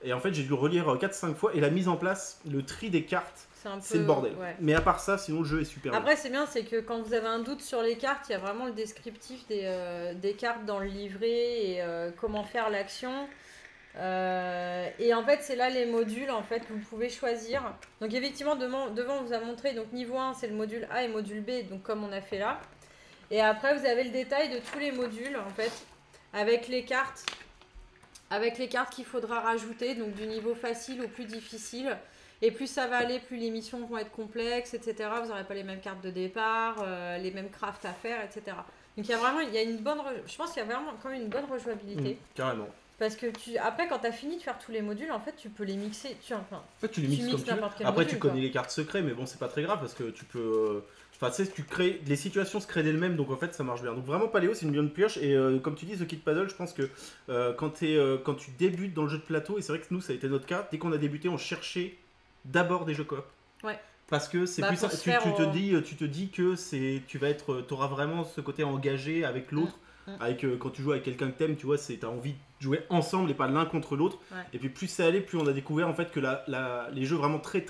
Et en fait, j'ai dû le relire 4-5 fois, et la mise en place, le tri des cartes, c'est le bordel. Ouais. Mais à part ça, sinon, le jeu est super bien. Après, c'est bien, c'est que quand vous avez un doute sur les cartes, il y a vraiment le descriptif des cartes dans le livret et comment faire l'action. Et en fait c'est là les modules en fait que vous pouvez choisir. Donc effectivement devant on vous a montré, donc niveau 1 c'est le module A et module B, donc comme on a fait là. Et après vous avez le détail de tous les modules en fait avec les cartes qu'il faudra rajouter, donc du niveau facile au plus difficile. Et plus ça va aller, plus les missions vont être complexes, etc. Vous n'aurez pas les mêmes cartes de départ, les mêmes crafts à faire, etc. Donc il y a vraiment, je pense qu'il y a vraiment quand même une bonne rejouabilité. Carrément. Parce que après, quand tu as fini de faire tous les modules, en fait, tu peux les mixer. Tu les mixes comme tu veux. Après, module, tu connais les cartes secrets, mais bon, c'est pas très grave parce que tu peux. Enfin, tu sais, les situations se créent d'elles-mêmes, donc en fait, ça marche bien. Donc vraiment, Paléo, c'est une bonne pioche. Et comme tu dis, The Kid Paddle, je pense que quand tu débutes dans le jeu de plateau, et c'est vrai que nous, ça a été notre cas, dès qu'on a débuté, on cherchait d'abord des jeux coop. Ouais. Parce que c'est plus tu te dis que tu auras vraiment ce côté engagé avec l'autre. Avec quand tu joues avec quelqu'un que t'aimes, tu vois, t'as envie de jouer ensemble et pas l'un contre l'autre. Ouais. Et puis plus ça allait, plus on a découvert en fait que les jeux vraiment très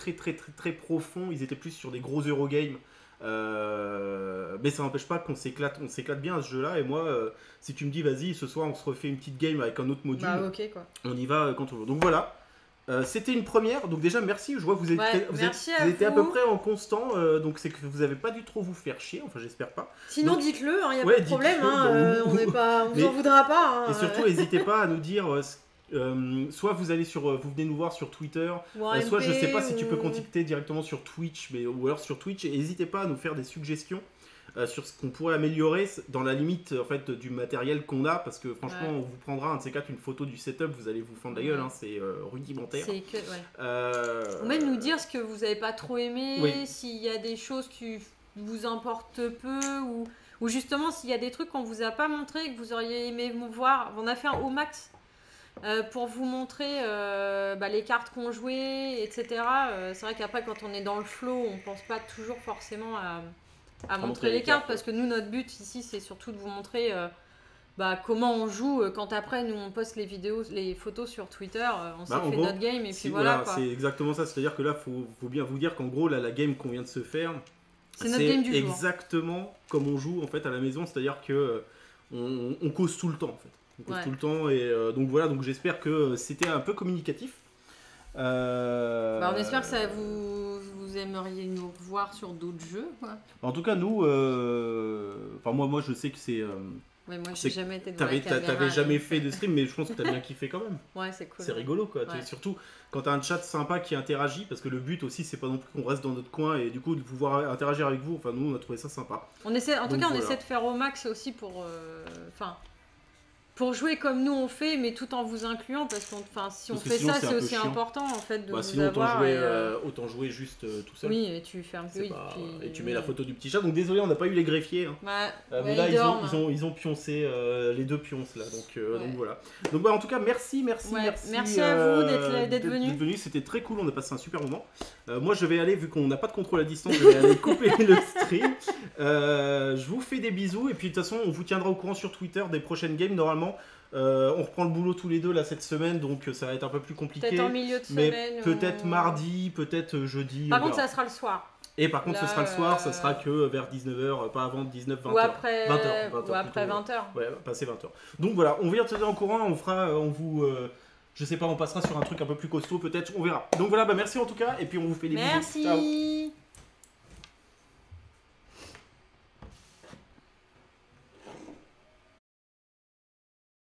profonds, ils étaient plus sur des gros Eurogames. Mais ça n'empêche pas qu'on s'éclate bien à ce jeu-là. Et moi, si tu me dis vas-y, ce soir on se refait une petite game avec un autre module, ok, quoi. On y va quand on veut. Donc voilà. C'était une première, donc déjà merci, je vois que vous étiez à peu près en constant, donc c'est que vous n'avez pas dû trop vous faire chier, enfin j'espère pas. Sinon dites-le, il n'y a pas de problème, on vous en voudra pas. Et surtout n'hésitez pas à nous dire, soit vous venez nous voir sur Twitter, soit je sais pas si tu peux contacter directement sur Twitch, ou alors sur Twitch, et n'hésitez pas à nous faire des suggestions. Sur ce qu'on pourrait améliorer dans la limite en fait du matériel qu'on a, parce que franchement on vous prendra un de ces quatre une photo du setup, vous allez vous fendre la gueule, c'est rudimentaire. Ou même nous dire ce que vous n'avez pas trop aimé, s'il y a des choses qui vous importent peu, ou justement s'il y a des trucs qu'on vous a pas montré que vous auriez aimé voir. On a fait un au max pour vous montrer les cartes qu'on jouait, etc. C'est vrai qu'après quand on est dans le flow, on pense pas toujours forcément à montrer les cartes, parce que nous notre but ici c'est surtout de vous montrer comment on joue quand après nous on poste les photos sur Twitter, on s'est fait notre game et puis voilà quoi. C'est exactement ça, c'est à dire que là faut bien vous dire qu'en gros là, la game qu'on vient de se faire c'est notre game du jour, exactement comme on joue en fait à la maison, c'est à dire que on cause tout le temps en fait, on cause tout le temps, et donc voilà, donc j'espère que c'était un peu communicatif. On espère que ça vous aimeriez nous voir sur d'autres jeux, quoi. En tout cas nous moi je sais que c'est moi j'ai jamais été devant la caméra. T'avais jamais fait de stream, mais je pense que t'as bien kiffé quand même. Ouais, c'est cool. C'est rigolo quoi. Surtout quand t'as un chat sympa qui interagit, parce que le but aussi c'est pas non plus qu'on reste dans notre coin, et du coup de pouvoir interagir avec vous, enfin nous on a trouvé ça sympa. On essaie de faire au max aussi pour jouer comme nous on fait, mais tout en vous incluant, parce que si on fait ça, c'est aussi important en fait de vous avoir. Autant jouer juste tout seul. Oui, et tu fais un peu. Et tu mets la photo du petit chat. Donc désolé, on n'a pas eu les greffiers. Mais là, ils ont pioncé les deux pionces là. Donc voilà. Donc en tout cas, merci à vous d'être venus. C'était très cool. On a passé un super moment. Moi, je vais aller, vu qu'on n'a pas de contrôle à distance, je vais aller couper le stream. Je vous fais des bisous, et puis de toute façon, on vous tiendra au courant sur Twitter des prochaines games. Normalement, on reprend le boulot tous les deux là cette semaine, donc ça va être un peu plus compliqué. Peut-être en milieu de semaine. Peut-être mardi, peut-être jeudi. Par contre, ça sera le soir. Et par contre, ce sera le soir, ça sera que vers 19h, pas avant 19-20h. Ou après 20h. Ou après 20h. Ouais, passer 20h. Donc voilà, on vient de se tenir au courant, je sais pas, on passera sur un truc un peu plus costaud peut-être, on verra. Donc voilà, merci en tout cas, et puis on vous fait des bisous. Merci. Ciao.